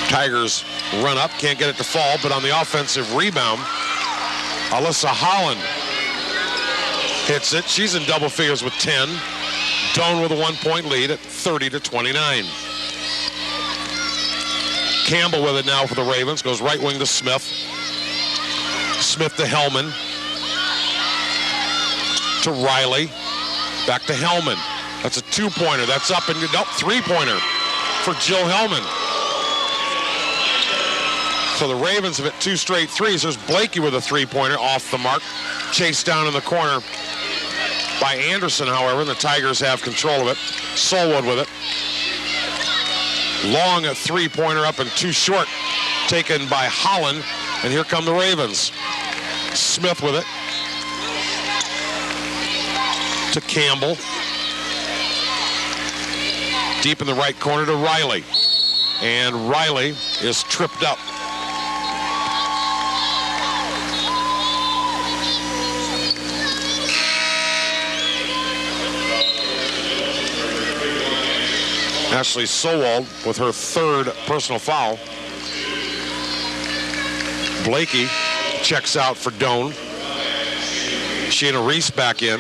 Tigers run up, can't get it to fall, but on the offensive rebound, Alyssa Holland hits it. She's in double figures with 10. Doane with a 1-point lead at 30-29. Campbell with it now for the Ravens. Goes right wing to Smith. Smith to Hellman. To Riley. Back to Hellman. That's a 2-pointer. That's up and nope, 3-pointer for Jill Hellman. So the Ravens have hit 2 straight threes. There's Blakey with a 3-pointer off the mark. Chased down in the corner by Anderson, however, and the Tigers have control of it. Solwood with it. Long a 3-pointer up and too short. Taken by Holland. And here come the Ravens. Smith with it. To Campbell. Deep in the right corner to Riley. And Riley is tripped up. Ashley Sowald with her third personal foul. Blakey checks out for Doane. Shayna Reese back in.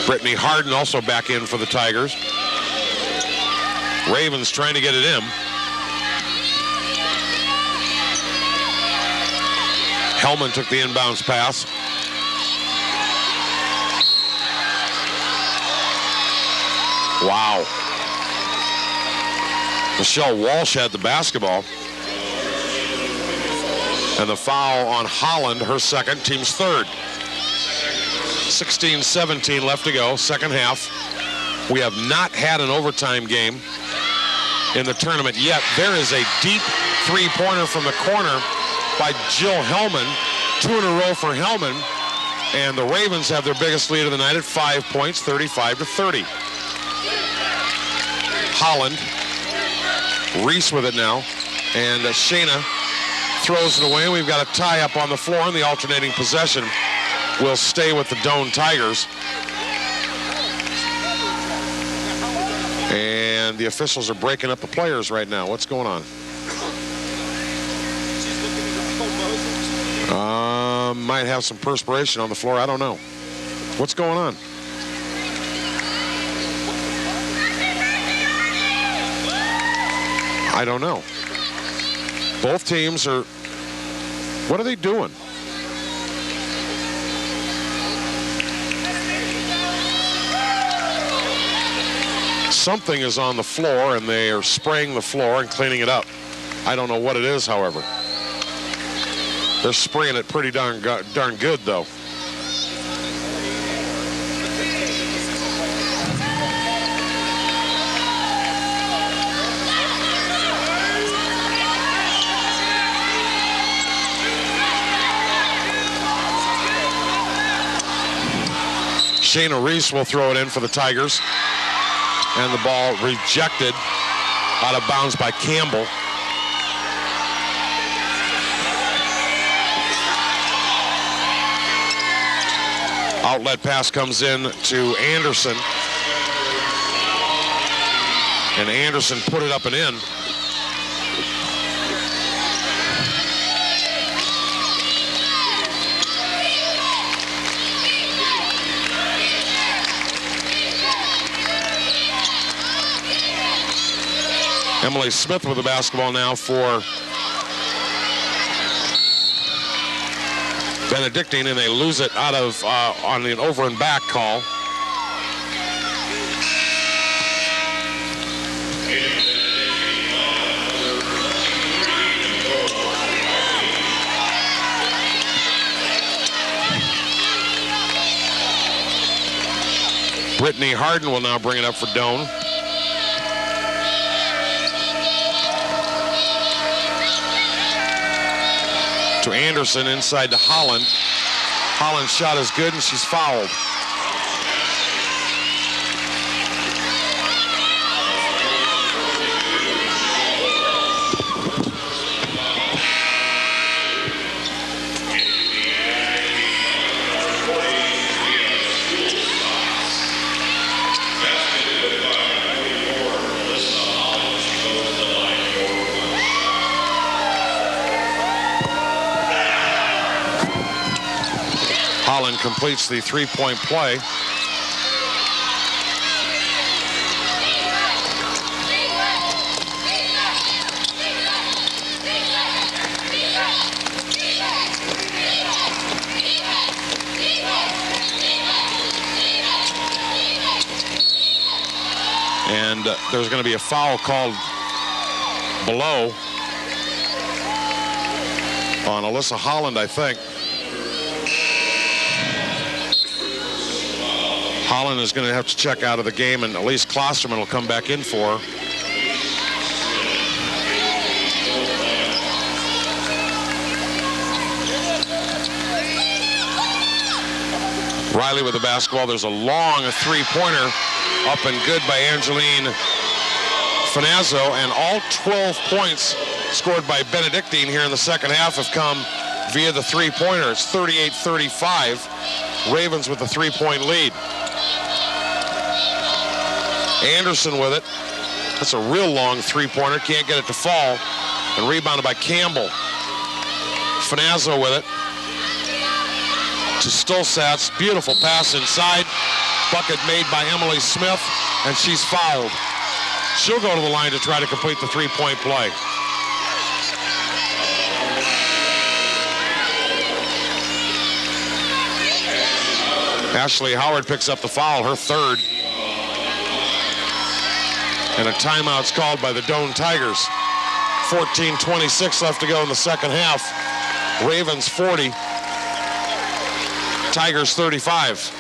Brittany Harden also back in for the Tigers. Ravens trying to get it in. Hellman took the inbounds pass. Wow. Michelle Walsh had the basketball. And the foul on Holland, her second, team's third. 16-17 left to go, second half. We have not had an overtime game in the tournament yet. There is a deep three-pointer from the corner by Jill Hellman. 2 in a row for Hellman. And the Ravens have their biggest lead of the night at 5 points, 35-30. Holland, Reese with it now, and Shayna throws it away. We've got a tie-up on the floor, and the alternating possession will stay with the Doane Tigers. And the officials are breaking up the players right now. What's going on? Might have some perspiration on the floor. I don't know. What's going on? I don't know. Both teams are... What are they doing? Something is on the floor, and they are spraying the floor and cleaning it up. I don't know what it is, however. They're spraying it pretty darn good, though. Shayna Reese will throw it in for the Tigers. And the ball rejected out of bounds by Campbell. Outlet pass comes in to Anderson. And Anderson put it up and in. Emily Smith with the basketball now for Benedictine, and they lose it out of on an over and back call. Brittany Harden will now bring it up for Doane. To Anderson, inside to Holland. Holland's shot is good, and she's fouled. Holland completes the three-point play. And there's going to be a foul called below on Alyssa Holland, I think. Holland is going to have to check out of the game, and Elise Klosterman will come back in for her. Riley with the basketball. There's a long three-pointer up and good by Angeline Finazzo, and all 12 points scored by Benedictine here in the second half have come via the three-pointer. It's 38-35. Ravens with a three-point lead. Anderson with it. That's a real long three-pointer. Can't get it to fall. And rebounded by Campbell. Finazzo with it. To Stolsatz. Beautiful pass inside. Bucket made by Emily Smith. And she's fouled. She'll go to the line to try to complete the three-point play. Ashley Howard picks up the foul, her third. And a timeout's called by the Doane Tigers. 14:26 left to go in the second half. Ravens 40, Tigers 35.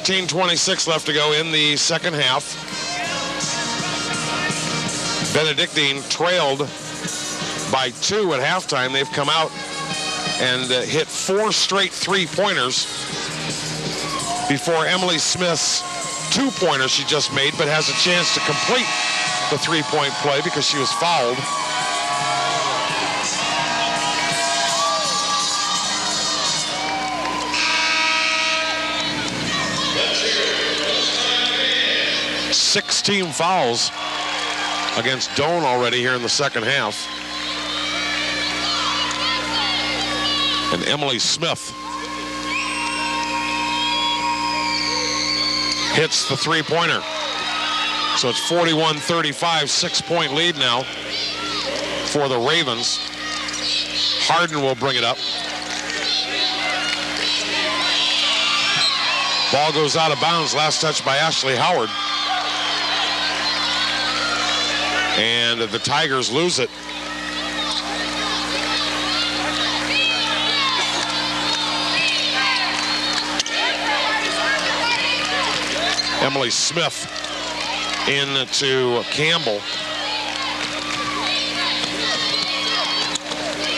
.26 left to go in the second half. Benedictine trailed by 2 at halftime. They've come out and hit 4 straight three-pointers before Emily Smith's 2-pointer she just made, but has a chance to complete the three-point play because she was fouled. Six team fouls against Doane already here in the second half. And Emily Smith hits the three-pointer. So it's 41-35, 6-point lead now for the Ravens. Harden will bring it up. Ball goes out of bounds, last touch by Ashley Howard. And the Tigers lose it. Emily Smith into Campbell.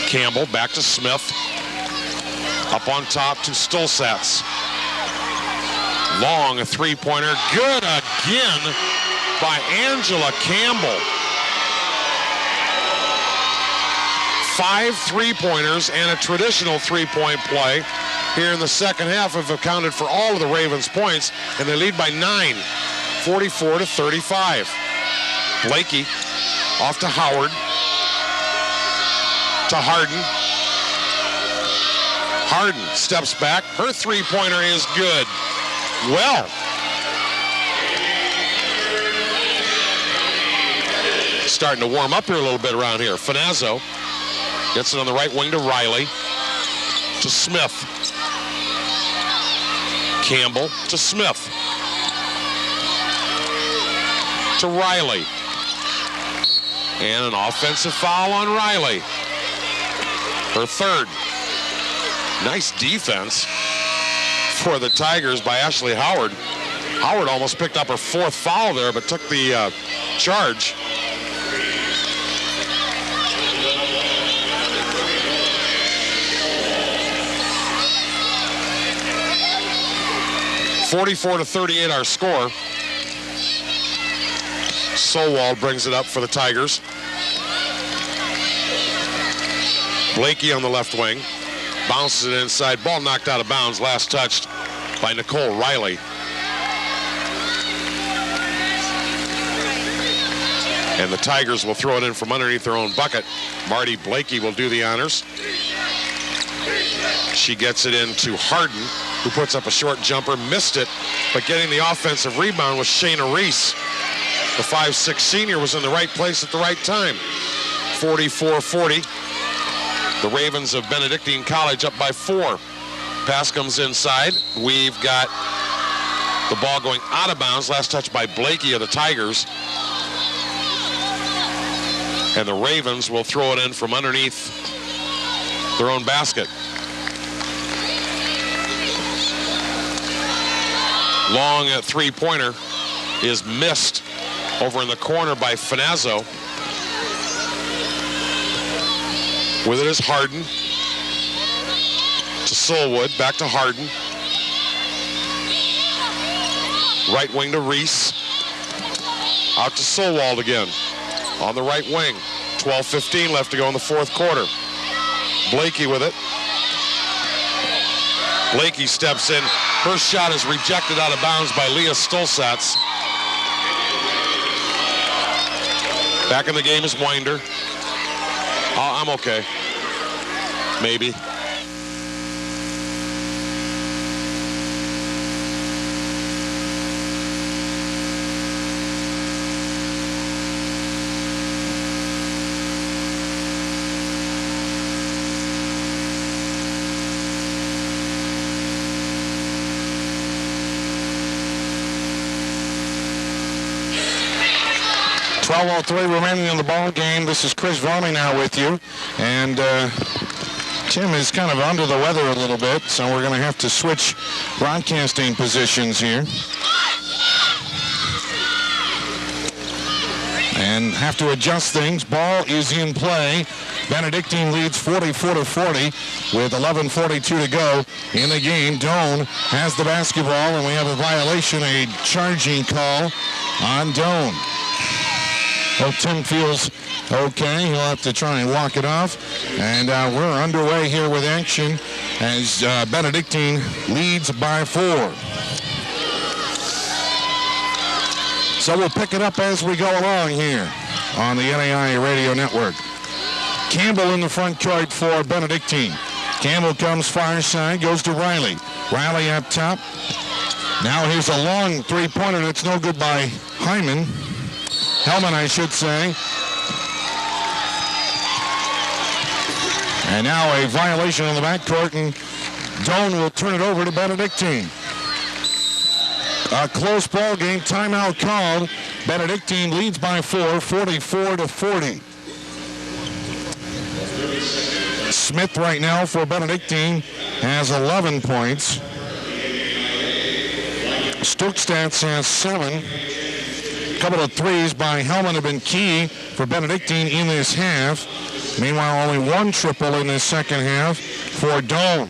Campbell back to Smith. Up on top to Stolsatz. Long three-pointer. Good again by Angela Campbell. 5 three-pointers and a traditional three-point play here in the second half have accounted for all of the Ravens' points, and they lead by 9, 44-35. Blakey off to Howard, to Harden. Harden steps back. Her three-pointer is good. Well, starting to warm up here a little bit around here. Finazzo gets it on the right wing to Riley, to Smith. Campbell to Smith. To Riley. And an offensive foul on Riley. Her third. Nice defense for the Tigers by Ashley Howard. Howard almost picked up her 4th foul there, but took the charge. .44-38 our score. Solwald brings it up for the Tigers. Blakey on the left wing. Bounces it inside. Ball knocked out of bounds. Last touched by Nicole Riley. And the Tigers will throw it in from underneath their own bucket. Marty Blakey will do the honors. She gets it into Harden, who puts up a short jumper, missed it, but getting the offensive rebound was Shayna Reese. The 5'6" senior was in the right place at the right time. 44-40. The Ravens of Benedictine College up by 4. Pass comes inside. We've got the ball going out of bounds. Last touch by Blakey of the Tigers. And the Ravens will throw it in from underneath their own basket. Long three-pointer is missed over in the corner by Finazzo. With it is Harden. To Solwood, back to Harden. Right wing to Reese. Out to Solwald again. On the right wing. 12:15 left to go in the fourth quarter. Blakey with it. Blakey steps in. Her shot is rejected out of bounds by Leah Stolsatz. Back in the game is Winder. I'm okay. Maybe. .12:03 remaining in the ball game. This is Chris Varney now with you. And Tim is kind of under the weather a little bit, so we're going to have to switch broadcasting positions here. And have to adjust things. Ball is in play. Benedictine leads 44-40 with 11:42 to go in the game. Doane has the basketball, and we have a violation, a charging call on Doane. Well, Tim feels okay. He'll have to try and walk it off. And we're underway here with action as Benedictine leads by 4. So we'll pick it up as we go along here on the NAIA Radio Network. Campbell in the front court for Benedictine. Campbell comes far side, goes to Riley. Riley up top. Now here's a long three-pointer that's no good by Hellman, I should say. And now a violation on the backcourt, and Doane will turn it over to Benedictine. A close ball game, timeout called. Benedictine leads by 4, 44-40. Smith right now for Benedictine has 11 points. Stokestats has 7. A couple of threes by Hellman have been key for Benedictine in this half. Meanwhile, only one triple in this second half for Doane.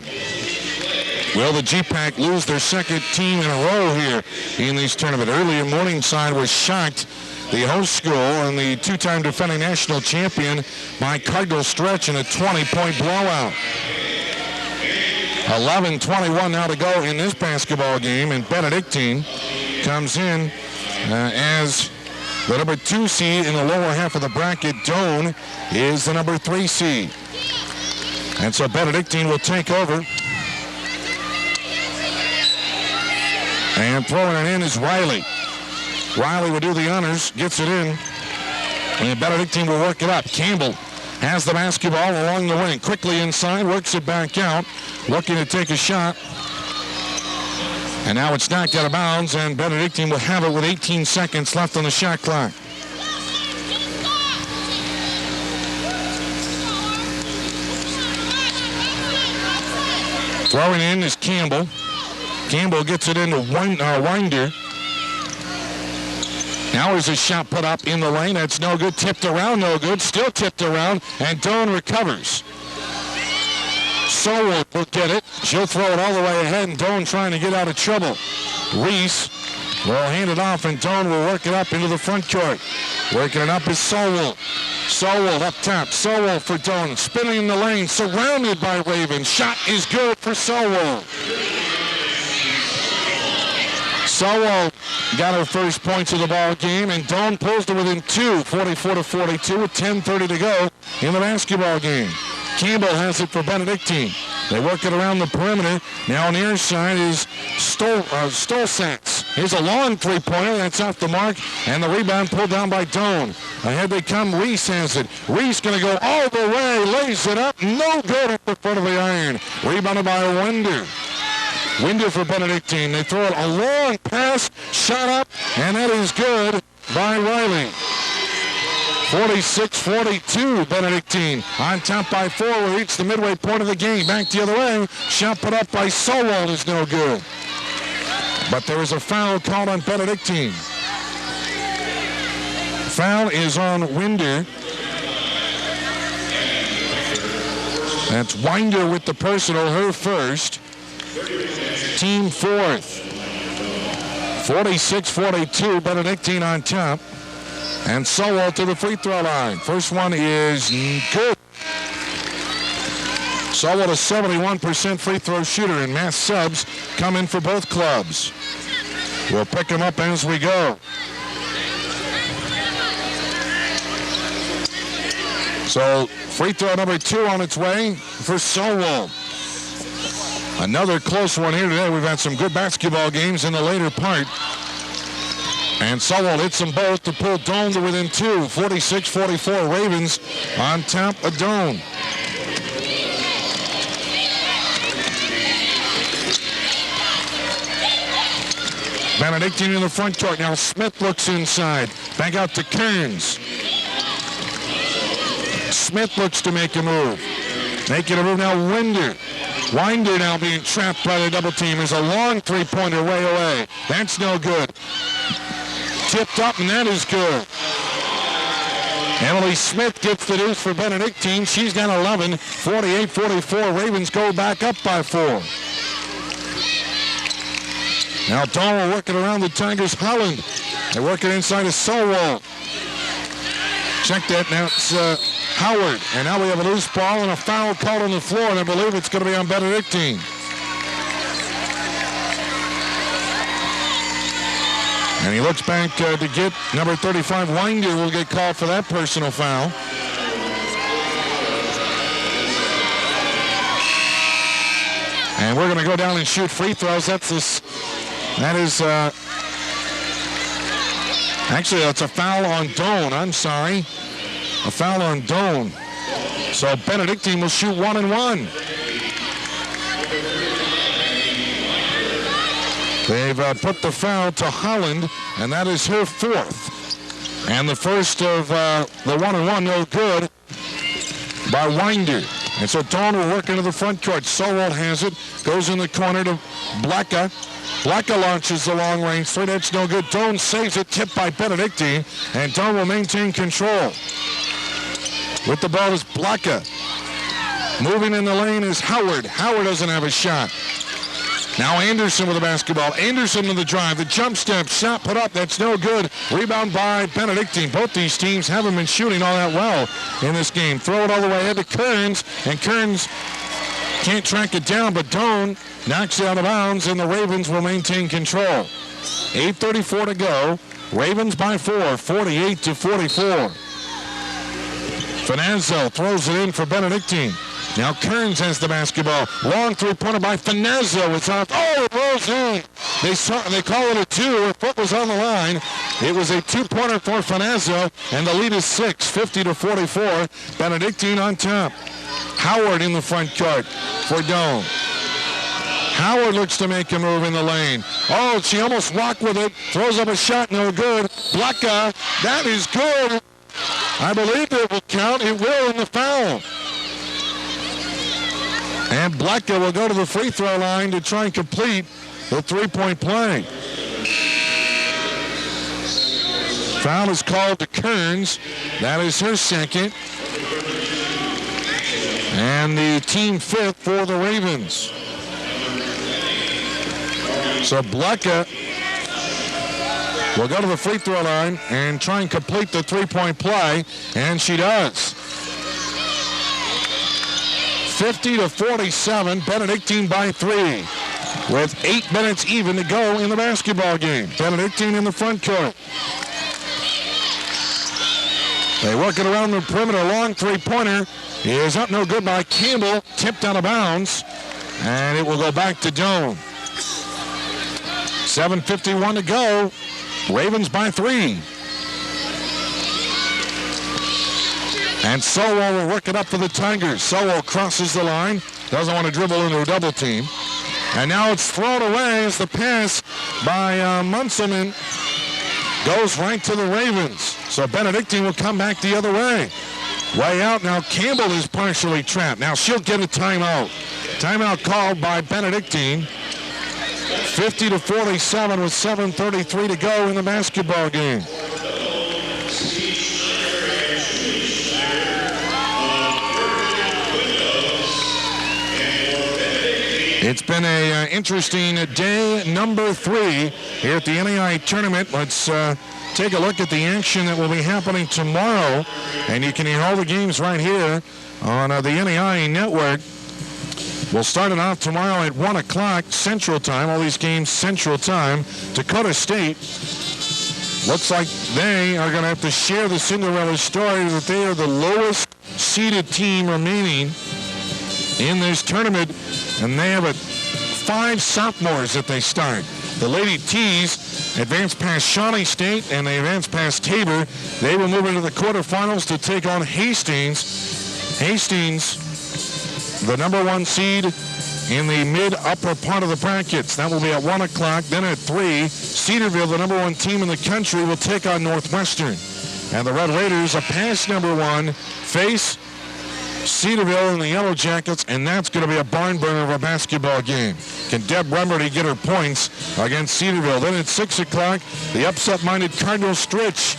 Will the GPAC lose their second team in a row here in this tournament? Earlier, Morningside was shocked, the host school, and the two-time defending national champion by Cardinal Stretch in a 20-point blowout. 11:21 now to go in this basketball game, and Benedictine comes in as the number 2 seed in the lower half of the bracket. Doane is the number 3 seed. And so Benedictine will take over. And throwing it in is Riley. Riley will do the honors, gets it in. And Benedictine will work it up. Campbell has the basketball along the wing. Quickly inside, works it back out. Looking to take a shot. And now it's knocked out of bounds, and Benedictine will have it with 18 seconds left on the shot clock. Throwing in is Campbell. Campbell gets it into Winder. Now is a shot put up in the lane. That's no good. Tipped around, no good. Still tipped around, and Doane recovers. Solwood will get it. She'll throw it all the way ahead, and Doane trying to get out of trouble. Reese will hand it off, and Doane will work it up into the front court. Working it up is Solwood. Solwood up top. Solwood for Doane. Spinning in the lane, surrounded by Ravens. Shot is good for Solwood. Solwood got her first points of the ball game, and Doane pulls to within 2, 44-42 with 10:30 to go in the basketball game. Campbell has it for Benedictine. They work it around the perimeter. Now on the other side is Stolsatz. Here's a long three-pointer. That's off the mark, and the rebound pulled down by Doane. Ahead they come. Reese has it. Reese going to go all the way. Lays it up. No good at the front of the iron. Rebounded by Winder. Winder for Benedictine. They throw it a long pass. Shot up, and that is good by Riley. 46-42, Benedictine on top by 4. We reach the midway point of the game. Back the other way. Shot put up by Solwold is no good. But there is a foul called on Benedictine. Foul is on Winder. That's Winder with the personal, her first. Team fourth. 46-42, Benedictine on top. And Sowell to the free throw line. First one is good. Sowell, a 71% free throw shooter, and mass subs come in for both clubs. We'll pick them up as we go. So free throw number 2 on its way for Sowell. Another close one here today. We've had some good basketball games in the later part. And Sowell hits them both to pull Doane to within 2. 46-44, Ravens on top of Doane. Benedictine in the front court. Now Smith looks inside. Back out to Kearns. Smith looks to make a move. Making a move now, Winder. Winder now being trapped by the double team. Is a long three-pointer way away. That's no good. Tipped up, and that is good. Emily Smith gets the deuce for Benedictine. She's got 11. 48-44. Ravens go back up by 4. Now Doane working around the Tigers. Holland. They're working inside of Sowell. Check that. Now it's Howard. And now we have a loose ball and a foul called on the floor, and I believe it's going to be on Benedictine. And he looks back to get number 35, Winder will get called for that personal foul. And we're going to go down and shoot free throws. Actually, it's a foul on Doane. I'm sorry. A foul on Doane. So Benedictine will shoot 1 and 1. They've put the foul to Holland, and that is her 4th. And the first of the 1 and 1, no good, by Winder. And so Doane will work into the front court. Sowell has it, goes in the corner to Blacka. Blacka launches the long range three. That's no good. Doane saves it, tipped by Benedictine, and Doane will maintain control. With the ball is Blacka. Moving in the lane is Howard. Howard doesn't have a shot. Now Anderson with the basketball. Anderson with the drive. The jump step shot put up. That's no good. Rebound by Benedictine. Both these teams haven't been shooting all that well in this game. Throw it all the way ahead to Kearns. And Kearns can't track it down, but Doane knocks it out of bounds, and the Ravens will maintain control. 8:34 to go. Ravens by 4, 48-44. Finazzo throws it in for Benedictine. Now Kearns has the basketball. Long three-pointer by Finazzo. It's off. Oh, it rolls in. They call it a 2. Her foot was on the line. It was a 2-pointer for Finazzo, and the lead is 6, 50-44. Benedictine on top. Howard in the front court for Doane. Howard looks to make a move in the lane. Oh, she almost walked with it. Throws up a shot, no good. Blacka, that is good. I believe it will count. It will in the foul. And Blacka will go to the free throw line to try and complete the three-point play. Foul is called to Kearns. That is her second. And the team 5th for the Ravens. So Blacka will go to the free throw line and try and complete the three-point play, and she does. 50-47, Benedictine by 3, with 8 minutes even to go in the basketball game. Benedictine in the front court. They work it around the perimeter. Long three-pointer is up no good by Campbell. Tipped out of bounds, and it will go back to Doane. 7:51 to go. Ravens by 3. And Sowell will work it up for the Tigers. Sowell crosses the line. Doesn't want to dribble into a double team. And now it's thrown away as the pass by Munselman goes right to the Ravens. So Benedictine will come back the other way. Way out now. Campbell is partially trapped. Now she'll get a timeout. Timeout called by Benedictine. 50-47 with 7:33 to go in the basketball game. It's been an interesting day number 3 here at the NAIA tournament. Let's take a look at the action that will be happening tomorrow. And you can hear all the games right here on the NAIA network. We'll start it off tomorrow at 1 o'clock Central Time. All these games Central Time. Dakota State looks like they are going to have to share the Cinderella story that they are the lowest seeded team remaining in this tournament, and they have 5 sophomores that they start. The Lady T's advanced past Shawnee State, and they advanced past Tabor. They will move into the quarterfinals to take on Hastings. Hastings, the number 1 seed in the mid-upper part of the brackets. That will be at 1 o'clock. Then at 3, Cedarville, the number 1 team in the country, will take on Northwestern. And the Red Raiders, a past number 1, face Cedarville and the Yellow Jackets, and that's going to be a barn burner of a basketball game. Can Deb Remberty get her points against Cedarville? Then at 6 o'clock, the upset-minded Cardinal Stritch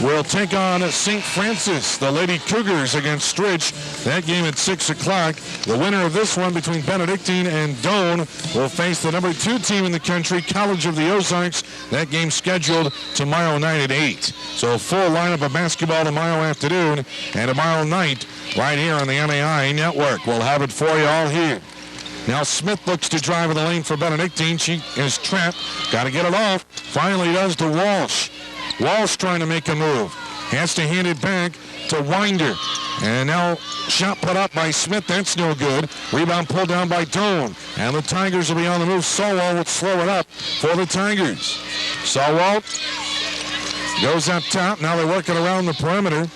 will take on St. Francis, the Lady Cougars against Stritch. That game at 6 o'clock. The winner of this one between Benedictine and Doane will face the number 2 team in the country, College of the Ozarks. That game scheduled tomorrow night at 8. So a full lineup of basketball tomorrow afternoon and tomorrow night right here on the NAIA network. We'll have it for you all here. Now Smith looks to drive in the lane for Benedictine. She is trapped. Got to get it off. Finally does to Walsh. Walsh trying to make a move. Has to hand it back to Winder. And now shot put up by Smith. That's no good. Rebound pulled down by Doane. And the Tigers will be on the move. Sowell will slow it up for the Tigers. Sowell goes up top. Now they're working around the perimeter.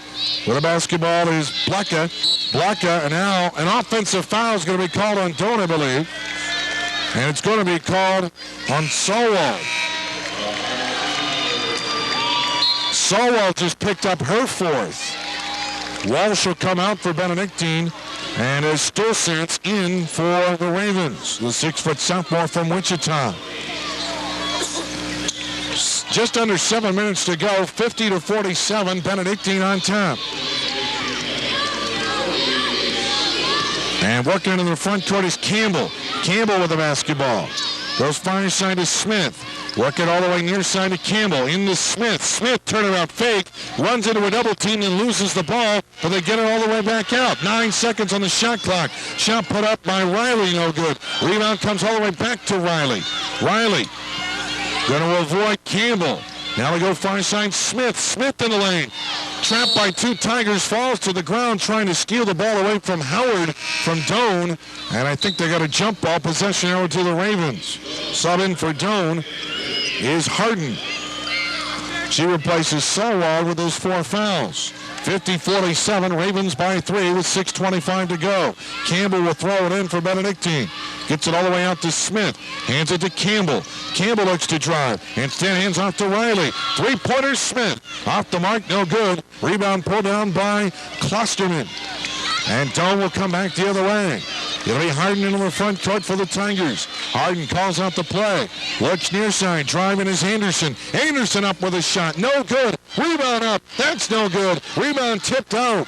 With the basketball is Blecka. Blecka, and now an offensive foul is going to be called on Doane, I believe. And it's going to be called on Sowell. Sowell just picked up her 4th. Walsh will come out for Benedictine, and as Stolzentz in for the Ravens, the 6-foot sophomore from Wichita. Just under 7 minutes to go, 50-47, Benedictine on top. And working into the front court is Campbell. Campbell with the basketball. Goes far side to Smith. Working all the way near side to Campbell. Into Smith. Smith turnaround fake. Runs into a double team and loses the ball. But they get it all the way back out. 9 seconds on the shot clock. Shot put up by Riley. No good. Rebound comes all the way back to Riley. Riley going to avoid Campbell. Now they go far side Smith. Smith in the lane. Trapped by 2 Tigers. Falls to the ground trying to steal the ball away from Howard from Doane. And I think they got a jump ball possession over to the Ravens. Sub in for Doane is Harden. She replaces Sowell with those 4 fouls. 50-47, Ravens by 3 with 6:25 to go. Campbell will throw it in for Benedictine. Gets it all the way out to Smith. Hands it to Campbell. Campbell looks to drive. Instead hands off to Riley. 3-pointer Smith. Off the mark, no good. Rebound pulled down by Klosterman. And Doane will come back the other way. It'll be Harden into the front court for the Tigers. Harden calls out the play. Looks near side. Driving is Anderson. Anderson up with a shot. No good. Rebound up. That's no good. Rebound tipped out.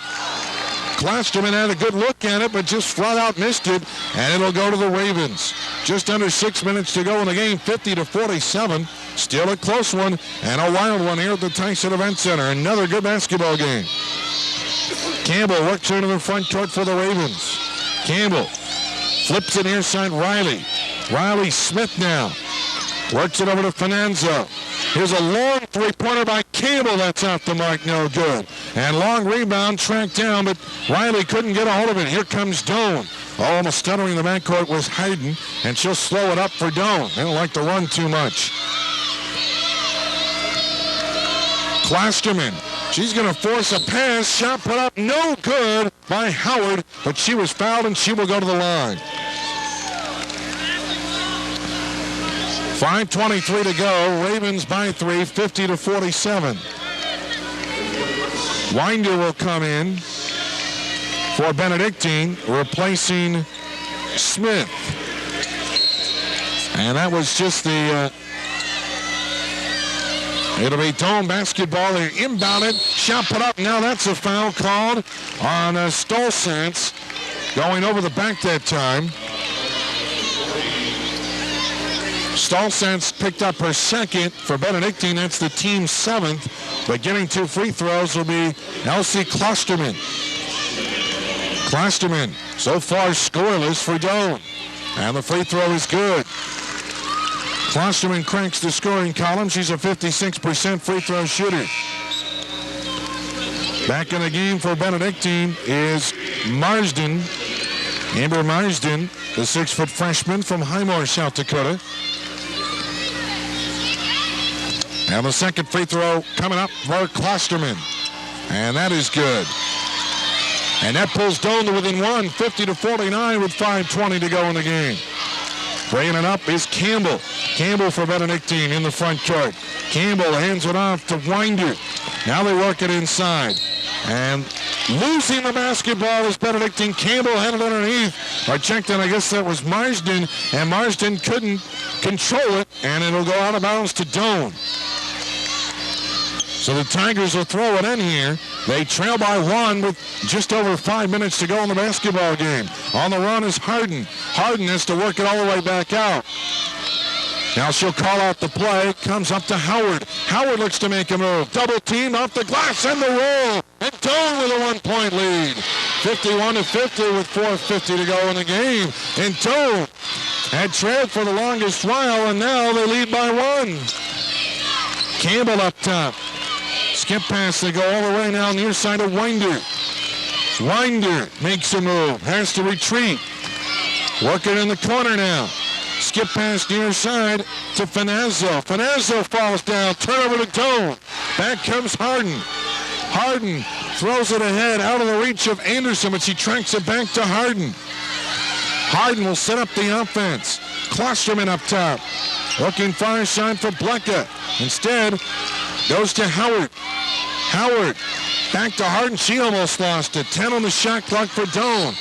Klosterman had a good look at it, but just flat out missed it. And it'll go to the Ravens. Just under 6 minutes to go in the game. 50-47. Still a close one. And a wild one here at the Tyson Event Center. Another good basketball game. Campbell works into the front court for the Ravens. Campbell flips it near side Riley. Riley Smith now. Works it over to Finanzo. Here's a long 3-pointer by Campbell. That's off the mark. No good. And long rebound tracked down, but Riley couldn't get a hold of it. Here comes Doane. Almost stuttering the backcourt was Hayden, and she'll slow it up for Doane. They don't like to run too much. Klosterman. She's going to force a pass. Shot put up. No good by Howard, but she was fouled, and she will go to the line. 5:23 to go. Ravens by 3, 50-47. Winder will come in for Benedictine, replacing Smith. And that was just the... It'll be Doane basketball. They inbounded. Shot put up. Now that's a foul called on Stolzentz. Going over the back that time. Stolzen's picked up her second for Benedictine. That's the team's 7th. But getting 2 free throws will be Elsie Klosterman. Klosterman so far scoreless for Doane. And the free throw is good. Klosterman cranks the scoring column. She's a 56% free throw shooter. Back in the game for Benedictine is Marsden. Amber Marsden, the 6-foot freshman from Highmore, South Dakota. Now the second free throw coming up for Klosterman. And that is good. And that pulls Doane to within 1, 50-49 with 5:20 to go in the game. Bringing it up is Campbell. Campbell for Benedictine in the front court. Campbell hands it off to Winder. Now they work it inside. And losing the basketball is Benedictine. Campbell had it underneath. I checked and I guess that was Marsden. And Marsden couldn't control it. And it'll go out of bounds to Doane. So the Tigers will throw it in here. They trail by 1 with just over 5 minutes to go in the basketball game. On the run is Harden. Harden has to work it all the way back out. Now she'll call out the play. Comes up to Howard. Howard looks to make a move. Double team off the glass and the roll. And Doane with a 1-point lead. 51-50 with 4:50 to go in the game. And Doane had trailed for the longest while, and now they lead by 1. Campbell up top. Skip pass. They go all the way now near side of Winder. Winder makes a move. Has to retreat. Working in the corner now. Skip pass near side to Finazzo. Finazzo falls down. Turnover to Doane. Back comes Harden. Harden throws it ahead out of the reach of Anderson, but she tracks it back to Harden. Harden will set up the offense. Klosterman up top. Looking far side for Blecka. Instead, goes to Howard. Howard back to Harden. She almost lost it. 10 on the shot clock for Doane.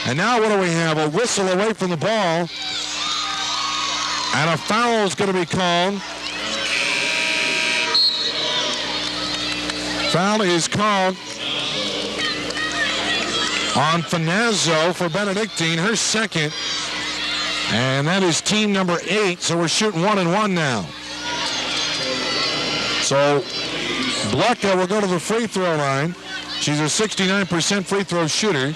And now what do we have? A whistle away from the ball. And a foul is going to be called. Foul is called on Finazzo for Benedictine, her second. And that is team number 8, so we're shooting 1-1 now. So Blecka will go to the free throw line. She's a 69% free throw shooter.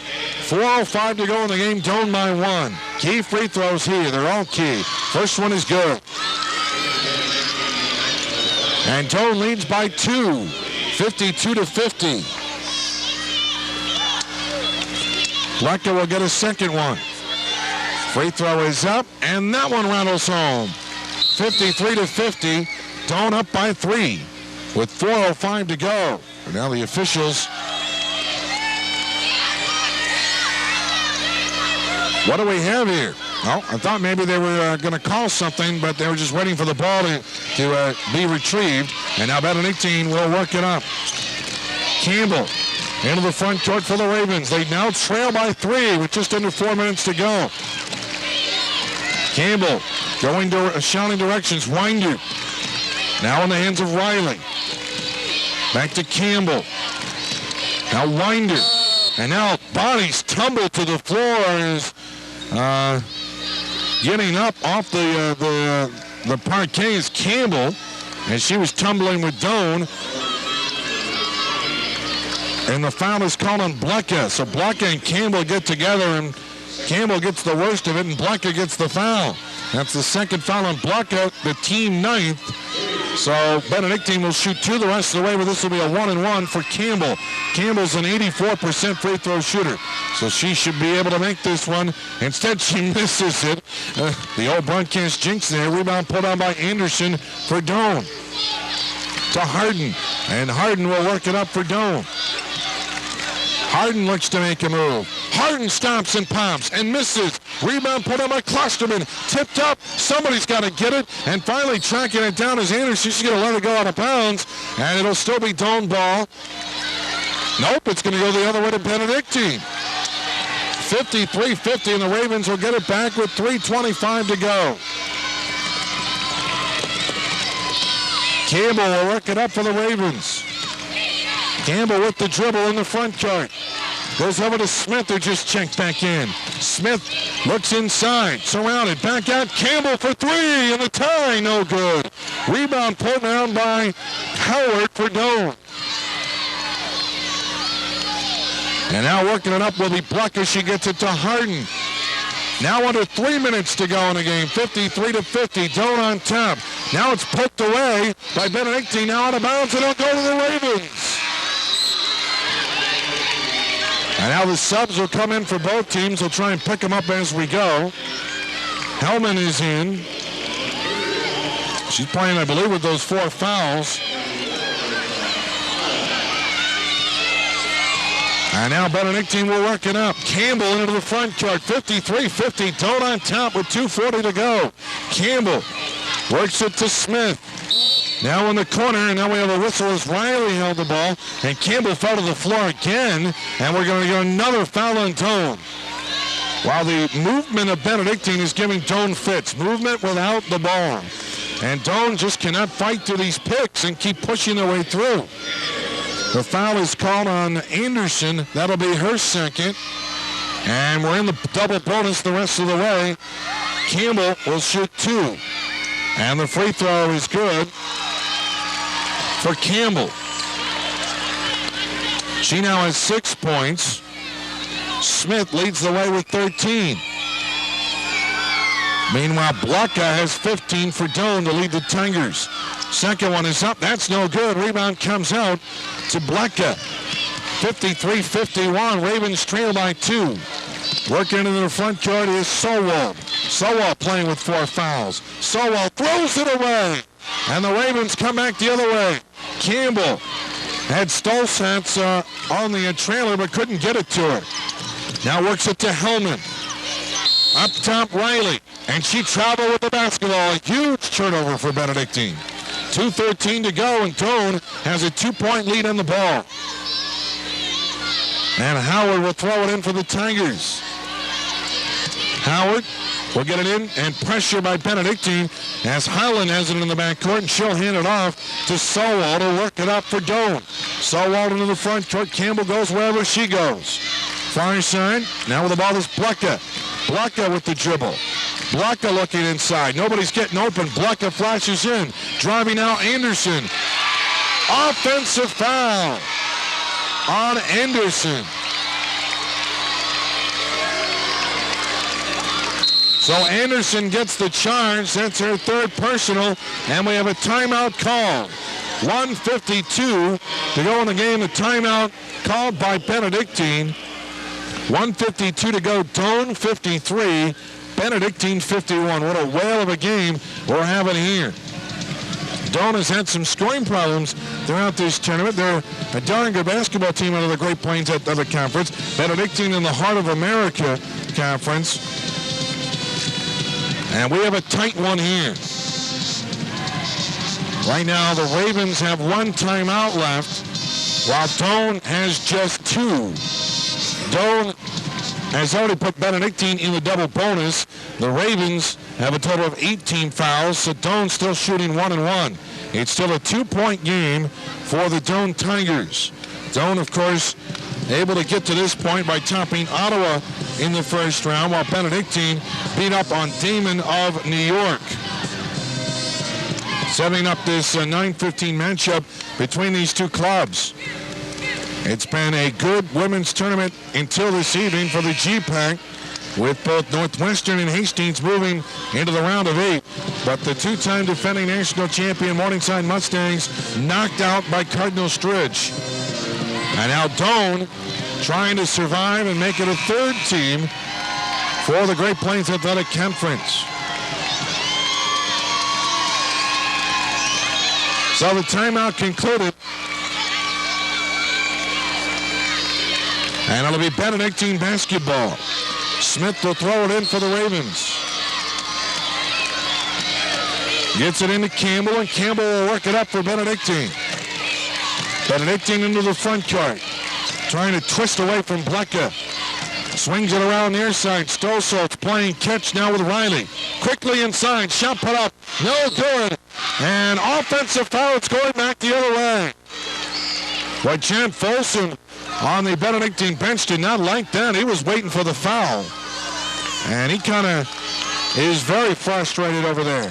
4:05 to go in the game, Doane by 1. Key free throws here, they're all key. First one is good. And Doane leads by 2, 52-50. Blecka will get a second one. Free throw is up, and that one rattles home. 53-50, Doane up by 3 with 4:05 to go. And now the officials. What do we have here? Oh, I thought maybe they were going to call something, but they were just waiting for the ball to be retrieved. And now Benedictine will work it up. Campbell into the front court for the Ravens. They now trail by 3 with just under 4 minutes to go. Campbell going to shouting directions. Winder now in the hands of Riley. Back to Campbell. Now Winder. And now bodies tumble to the floor as getting up off the parquet is Campbell. And she was tumbling with Doane. And the foul is called on Blecka. So Blecka and Campbell get together, and Campbell gets the worst of it, and Blecka gets the foul. That's the second foul on Blecka, the team 9th. So Benedictine will shoot 2 the rest of the way, but this will be a 1-1 for Campbell. Campbell's an 84% free throw shooter, so she should be able to make this one. Instead, she misses it. The old broadcast jinx there. Rebound pulled down by Anderson for Doane. To Harden, and Harden will work it up for Doane. Harden looks to make a move. Harden stops and pops and misses. Rebound put on by Klosterman. Tipped up. Somebody's got to get it. And finally tracking it down is Anderson. She's going to let it go out of bounds. And it'll still be Doane ball. Nope, it's going to go the other way to Benedictine. 53-50, and the Ravens will get it back with 3:25 to go. Campbell will work it up for the Ravens. Campbell with the dribble in the front court. Goes over to Smith, who just checked back in. Smith looks inside, surrounded, back out. Campbell for three, and the tie, no good. Rebound pulled down by Howard for Doane. And now working it up will be Blecker. She gets it to Harden. Now under 3 minutes to go in the game. 53-50. Doane on top. Now it's poked away by Benedictine. Now out of bounds. It'll go to the Ravens. And now the subs will come in for both teams. We'll try and pick them up as we go. Hellman is in. She's playing, I believe, with those 4 fouls. And now Benedictine will work it up. Campbell into the front court. 53-50. Doane on top with 2:40 to go. Campbell works it to Smith. Now in the corner, and now we have a whistle as Riley held the ball. And Campbell fell to the floor again. And we're going to get another foul on Doane. While the movement of Benedictine is giving Doane fits. Movement without the ball. And Doane just cannot fight through these picks and keep pushing their way through. The foul is called on Anderson. That'll be her second. And we're in the double bonus the rest of the way. Campbell will shoot 2. And the free throw is good for Campbell. She now has 6 points. Smith leads the way with 13. Meanwhile, Blecker has 15 for Doane to lead the Tigers. Second one is up. That's no good. Rebound comes out to Blecker. 53-51. Ravens trail by 2. Working into the front court is Sowell. Sowell playing with 4 fouls. Sowell throws it away. And the Ravens come back the other way. Campbell had Stolzatz on the trailer but couldn't get it to her. Now works it to Hellman. Up top, Riley. And she traveled with the basketball. A huge turnover for Benedictine. 2:13 to go, and Doane has a 2-point lead on the ball. And Howard will throw it in for the Tigers. Howard will get it in, and pressure by Benedictine as Highland has it in the backcourt, and she'll hand it off to Sowell to work it up for Doane. Sowell into the front court. Campbell goes wherever she goes. Far side. Now with the ball is Blecker. Blecker with the dribble. Blecker looking inside. Nobody's getting open. Blecker flashes in. Driving out Anderson. Offensive foul on Anderson. So Anderson gets the charge. That's her 3rd personal. And we have a timeout called. 1:52 to go in the game. A timeout called by Benedictine. 1:52 to go. Doane 53. Benedictine 51. What a whale of a game we're having here. Doane has had some scoring problems throughout this tournament. They're a darn good basketball team out of the Great Plains at the conference. Benedictine in the Heart of America conference. And we have a tight one here. Right now, the Ravens have 1 timeout left, while Doane has just 2. Doane has already put Benedictine in the double bonus. The Ravens have a total of 18 fouls, so Doane still shooting 1-1. It's still a 2-point game for the Doane Tigers. Doane, of course, able to get to this point by topping Ottawa in the first round, while Benedictine beat up on Damon of New York. Setting up this 9:15 matchup between these two clubs. It's been a good women's tournament until this evening for the G-Pack, with both Northwestern and Hastings moving into the round of 8. But the 2-time defending national champion Morningside Mustangs knocked out by Cardinal Stridge. And now Doane trying to survive and make it a 3rd team for the Great Plains Athletic Conference. So the timeout concluded. And it'll be Benedictine basketball. Smith will throw it in for the Ravens. Gets it into Campbell, and Campbell will work it up for Benedictine. Benedictine into the front court. Trying to twist away from Blecker. Swings it around near side. Stolzatz playing catch now with Riley. Quickly inside. Shot put up. No good. And offensive foul. It's going back the other way. Well, Chant Folsom on the Benedictine bench did not like that. He was waiting for the foul. And he kind of is very frustrated over there.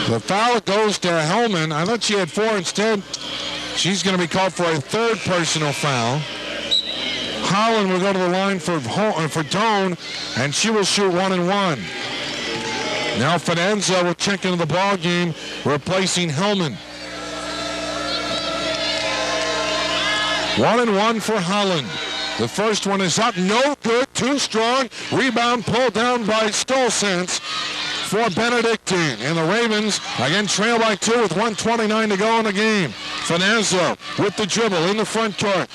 The foul goes to Hellman. I thought she had 4 instead. She's going to be called for a 3rd personal foul. Holland will go to the line for Doane, and she will shoot 1 and 1. Now Finanza will check into the ball game, replacing Hellman. 1 and 1 for Holland. The first one is up, no good, too strong. Rebound pulled down by Stolzentz for Benedictine. And the Ravens again trail by 2 with 1:29 to go in the game. Finanza with the dribble in the front court.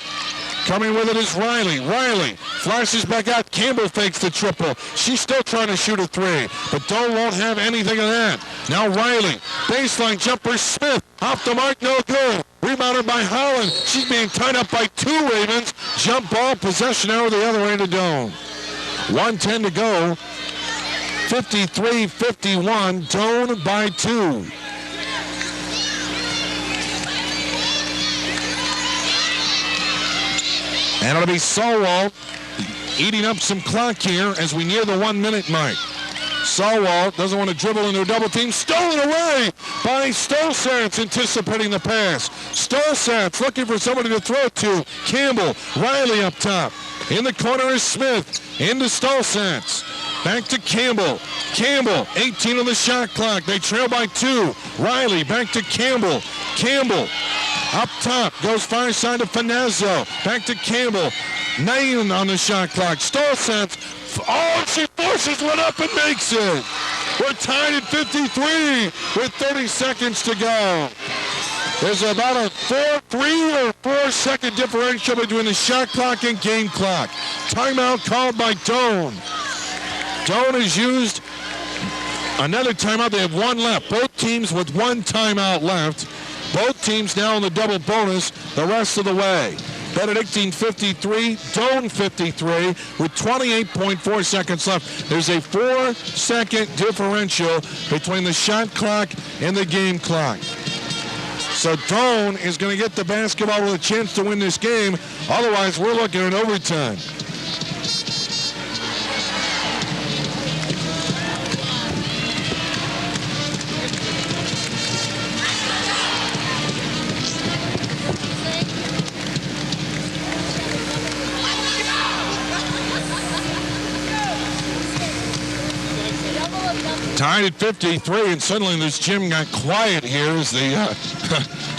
Coming with it is Riley. Riley flashes back out. Campbell fakes the triple. She's still trying to shoot a 3, but Doane won't have anything of that. Now Riley, baseline jumper, Smith, off the mark, no good. Rebounded by Holland. She's being tied up by 2 Ravens. Jump ball, possession over the other end of Doane. 1:10 to go. 53-51, Doane by 2. And it'll be Solwald eating up some clock here as we near the 1-minute mark. Solwald doesn't want to dribble into a double team. Stolen away by Stolzentz, anticipating the pass. Stolzentz looking for somebody to throw to. Campbell, Riley up top. In the corner is Smith. Into Stolzentz. Back to Campbell. Campbell, 18 on the shot clock. They trail by 2. Riley back to Campbell. Campbell up top. Goes far side to Finazzo. Back to Campbell. 9 on the shot clock. Stolzentz. Oh, she forces one up and makes it. We're tied at 53 with 30 seconds to go. There's about a 3 or 4 second differential between the shot clock and game clock. Timeout called by Doane. Doane has used another timeout. They have 1 left. Both teams with 1 timeout left. Both teams now in the double bonus the rest of the way. Benedictine 53, Doane 53 with 28.4 seconds left. There's a 4-second differential between the shot clock and the game clock. So Doane is going to get the basketball with a chance to win this game. Otherwise, we're looking at overtime. Tied at 53, and suddenly this gym got quiet here as the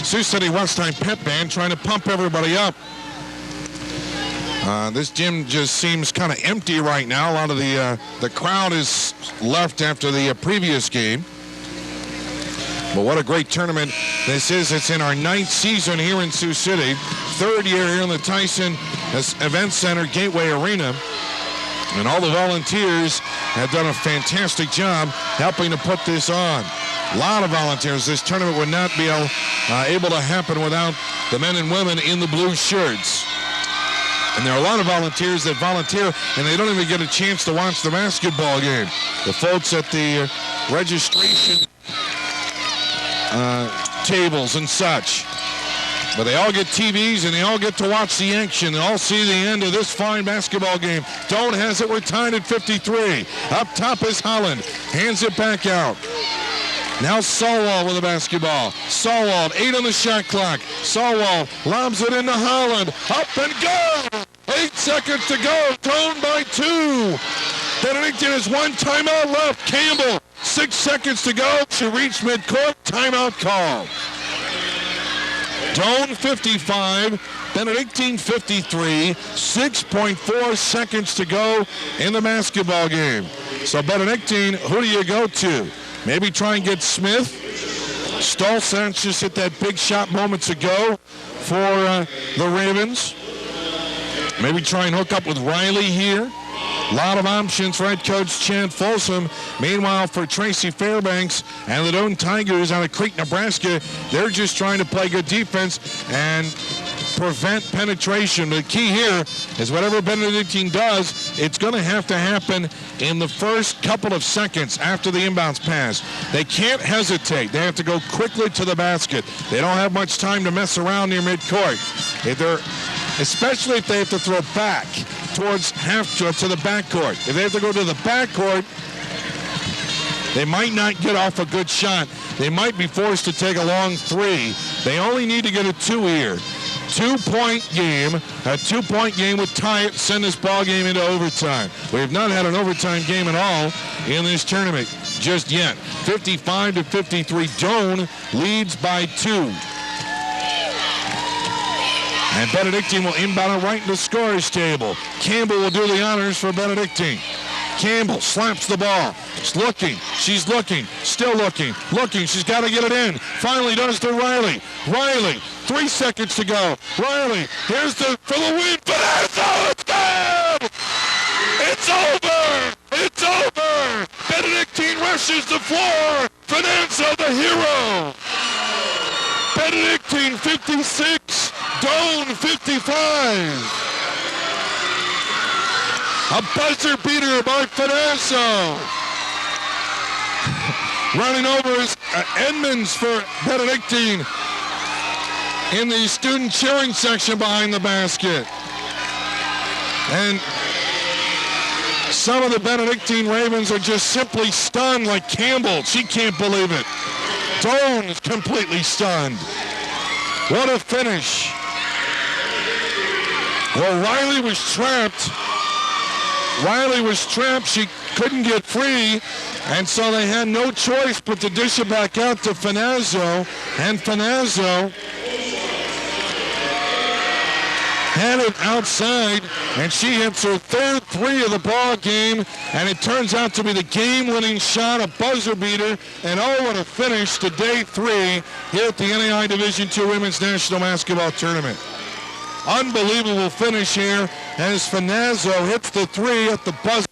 Sioux City Westside Pep Band trying to pump everybody up. This gym just seems kind of empty right now. A lot of the crowd is left after the previous game. But what a great tournament this is. It's in our 9th season here in Sioux City. 3rd year here in the Tyson Event Center Gateway Arena. And all the volunteers have done a fantastic job helping to put this on. A lot of volunteers. This tournament would not be able to happen without the men and women in the blue shirts. And there are a lot of volunteers that volunteer, and they don't even get a chance to watch the basketball game. The folks at the registration tables and such. But they all get TVs, and they all get to watch the action. They all see the end of this fine basketball game. Doane has it. We're tied at 53. Up top is Holland. Hands it back out. Now Solwald with the basketball. Solwald, 8 on the shot clock. Solwald lobs it into Holland. Up and go! 8 seconds to go. Doane by 2. Benedictine has 1 timeout left. Campbell, 6 seconds to go. She reached midcourt. Timeout call. Doane 55, Benedictine 53, 6.4 seconds to go in the basketball game. So Benedictine, who do you go to? Maybe try and get Smith. Stolzentz just hit that big shot moments ago for the Ravens. Maybe try and hook up with Riley here. A lot of options for head coach Chant Folsom. Meanwhile, for Tracy Fairbanks and the Doane Tigers out of Creek, Nebraska, they're just trying to play good defense and prevent penetration. The key here is whatever Benedictine does, it's going to happen in the first couple of seconds after the inbounds pass. They can't hesitate. They have to go quickly to the basket. They don't have much time to mess around near midcourt. Especially if they have to throw back towards to the backcourt. If they have to go to the backcourt, they might not get off a good shot. They might be forced to take a long three. They only need to get a two here. 2-point game. A 2-point game would tie it, send this ball game into overtime. We have not had an overtime game at all in this tournament just yet. 55-53. Doane leads by 2. And Benedictine will inbound it right into the scorer's table. Campbell will do the honors for Benedictine. Campbell slaps the ball. She's looking, still looking. She's got to get it in. Finally does to Riley. 3 seconds to go. Riley, here's for the win. Finazzo, it's good! It's over! Benedictine rushes the floor. Finazzo, the hero. Benedictine 56, Doane 55. A buzzer beater by Finazzo. Running over is Edmonds for Benedictine in the student cheering section behind the basket. And some of the Benedictine Ravens are just simply stunned, like Campbell. She can't believe it. Doane is completely stunned. What a finish. Well, Riley was trapped. She couldn't get free, and so they had no choice but to dish it back out to Finazzo, and Finazzo had it outside, and she hits her third three of the ball game, and it turns out to be the game-winning shot, a buzzer beater, and oh, what a finish to day 3 here at the NAIA Division II Women's National Basketball Tournament. Unbelievable finish here as Finazzo hits the 3 at the buzzer.